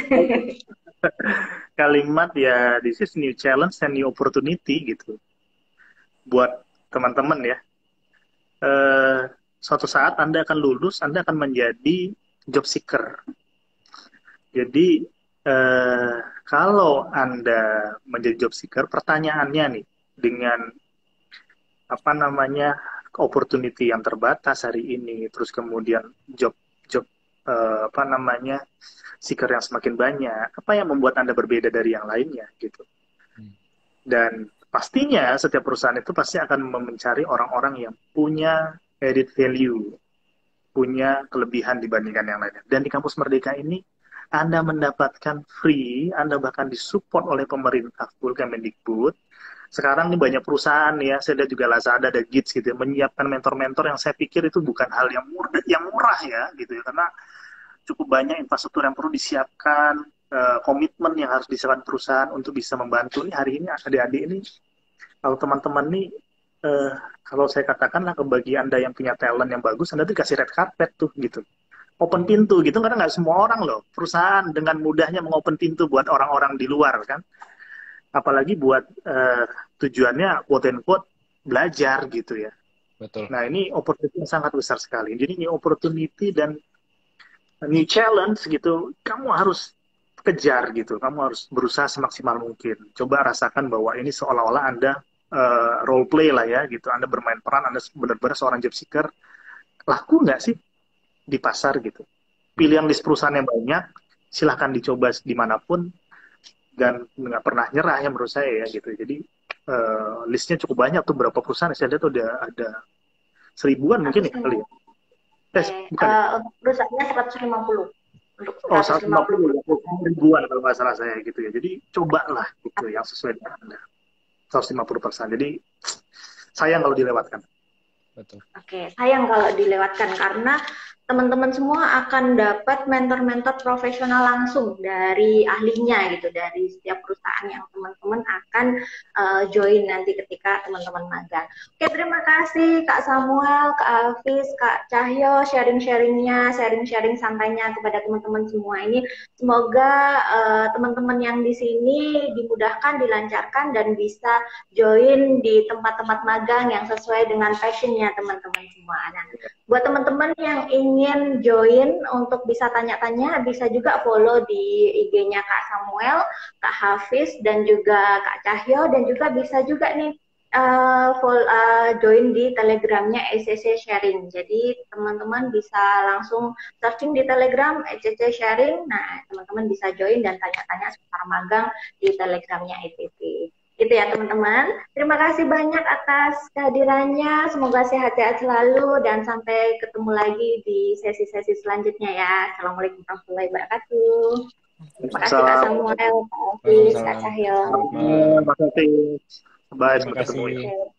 Kalimat ya, this is new challenge and new opportunity gitu buat teman-teman ya. eh, Suatu saat Anda akan lulus, Anda akan menjadi job seeker. Jadi kalau Anda menjadi job seeker, pertanyaannya nih dengan apa namanya opportunity yang terbatas hari ini, terus kemudian job job apa namanya seeker yang semakin banyak, apa yang membuat Anda berbeda dari yang lainnya gitu. Dan pastinya setiap perusahaan itu pasti akan mencari orang-orang yang punya added value, punya kelebihan dibandingkan yang lainnya. Dan di Kampus Merdeka ini, Anda mendapatkan free, Anda bahkan disupport oleh pemerintah full Kemendikbud. Sekarang ini banyak perusahaan ya, saya lihat juga Lazada ada Gits gitu, menyiapkan mentor-mentor yang saya pikir itu bukan hal yang murah ya, gitu ya, karena cukup banyak infrastruktur yang perlu disiapkan, komitmen yang harus disiapkan perusahaan untuk bisa membantu nih hari ini adik-adik ini. Kalau teman-teman nih, kalau saya katakanlah ke bagi Anda yang punya talent yang bagus, Anda tuh dikasih red carpet tuh gitu. Open pintu gitu, karena nggak semua orang loh. Perusahaan dengan mudahnya mengopen pintu buat orang-orang di luar kan. Apalagi buat tujuannya quote and quote belajar gitu ya. Betul. Nah ini opportunity yang sangat besar sekali. Jadi ini opportunity dan new challenge gitu, kamu harus kejar gitu, kamu harus berusaha semaksimal mungkin. Coba rasakan bahwa ini seolah-olah Anda role play lah ya gitu, Anda bermain peran, Anda benar-benar seorang job seeker. Laku nggak sih di pasar gitu? Pilihan list perusahaan yang banyak, silahkan dicoba dimanapun, dan nggak pernah nyerah ya menurut saya ya gitu. Jadi listnya cukup banyak tuh, berapa perusahaan saya lihat tuh ada 1000-an mungkin ya kali ya. Bukan. Untuk perusahaannya 150. Untuk Oh, 150 150 ribuan kalau nggak salah saya gitu ya. Jadi cobalah gitu yang sesuai dengan Anda. 150%. Jadi sayang kalau dilewatkan. Betul. Oke, sayang kalau dilewatkan karena teman-teman semua akan dapat mentor-mentor profesional langsung dari ahlinya gitu, dari setiap perusahaan yang teman-teman akan join nanti ketika teman-teman magang. Oke, terima kasih Kak Samuel, Kak Hafiz, Kak Cahyo sharing-sharingnya, sharing-sharing santainya kepada teman-teman semua ini. Semoga teman-teman yang di sini dimudahkan, dilancarkan, dan bisa join di tempat-tempat magang yang sesuai dengan passionnya teman-teman semua. Nah, buat teman-teman yang ingin join untuk bisa tanya-tanya, bisa juga follow di IG-nya Kak Samuel, Kak Hafiz, dan juga Kak Cahyo, dan juga bisa juga nih join di Telegramnya ECC Sharing. Jadi teman-teman bisa langsung searching di Telegram ECC Sharing. Nah, teman-teman bisa join dan tanya-tanya seputar magang di Telegramnya ECC. Gitu ya teman-teman. Terima kasih banyak atas kehadirannya. Semoga sehat-sehat selalu dan sampai ketemu lagi di sesi-sesi selanjutnya ya. Assalamualaikum warahmatullahi wabarakatuh. Terima kasih Kak Samuel, Kak Hafiz, Kak Cahyo. Terima kasih. Bye, Terima sampai ketemu. kasih.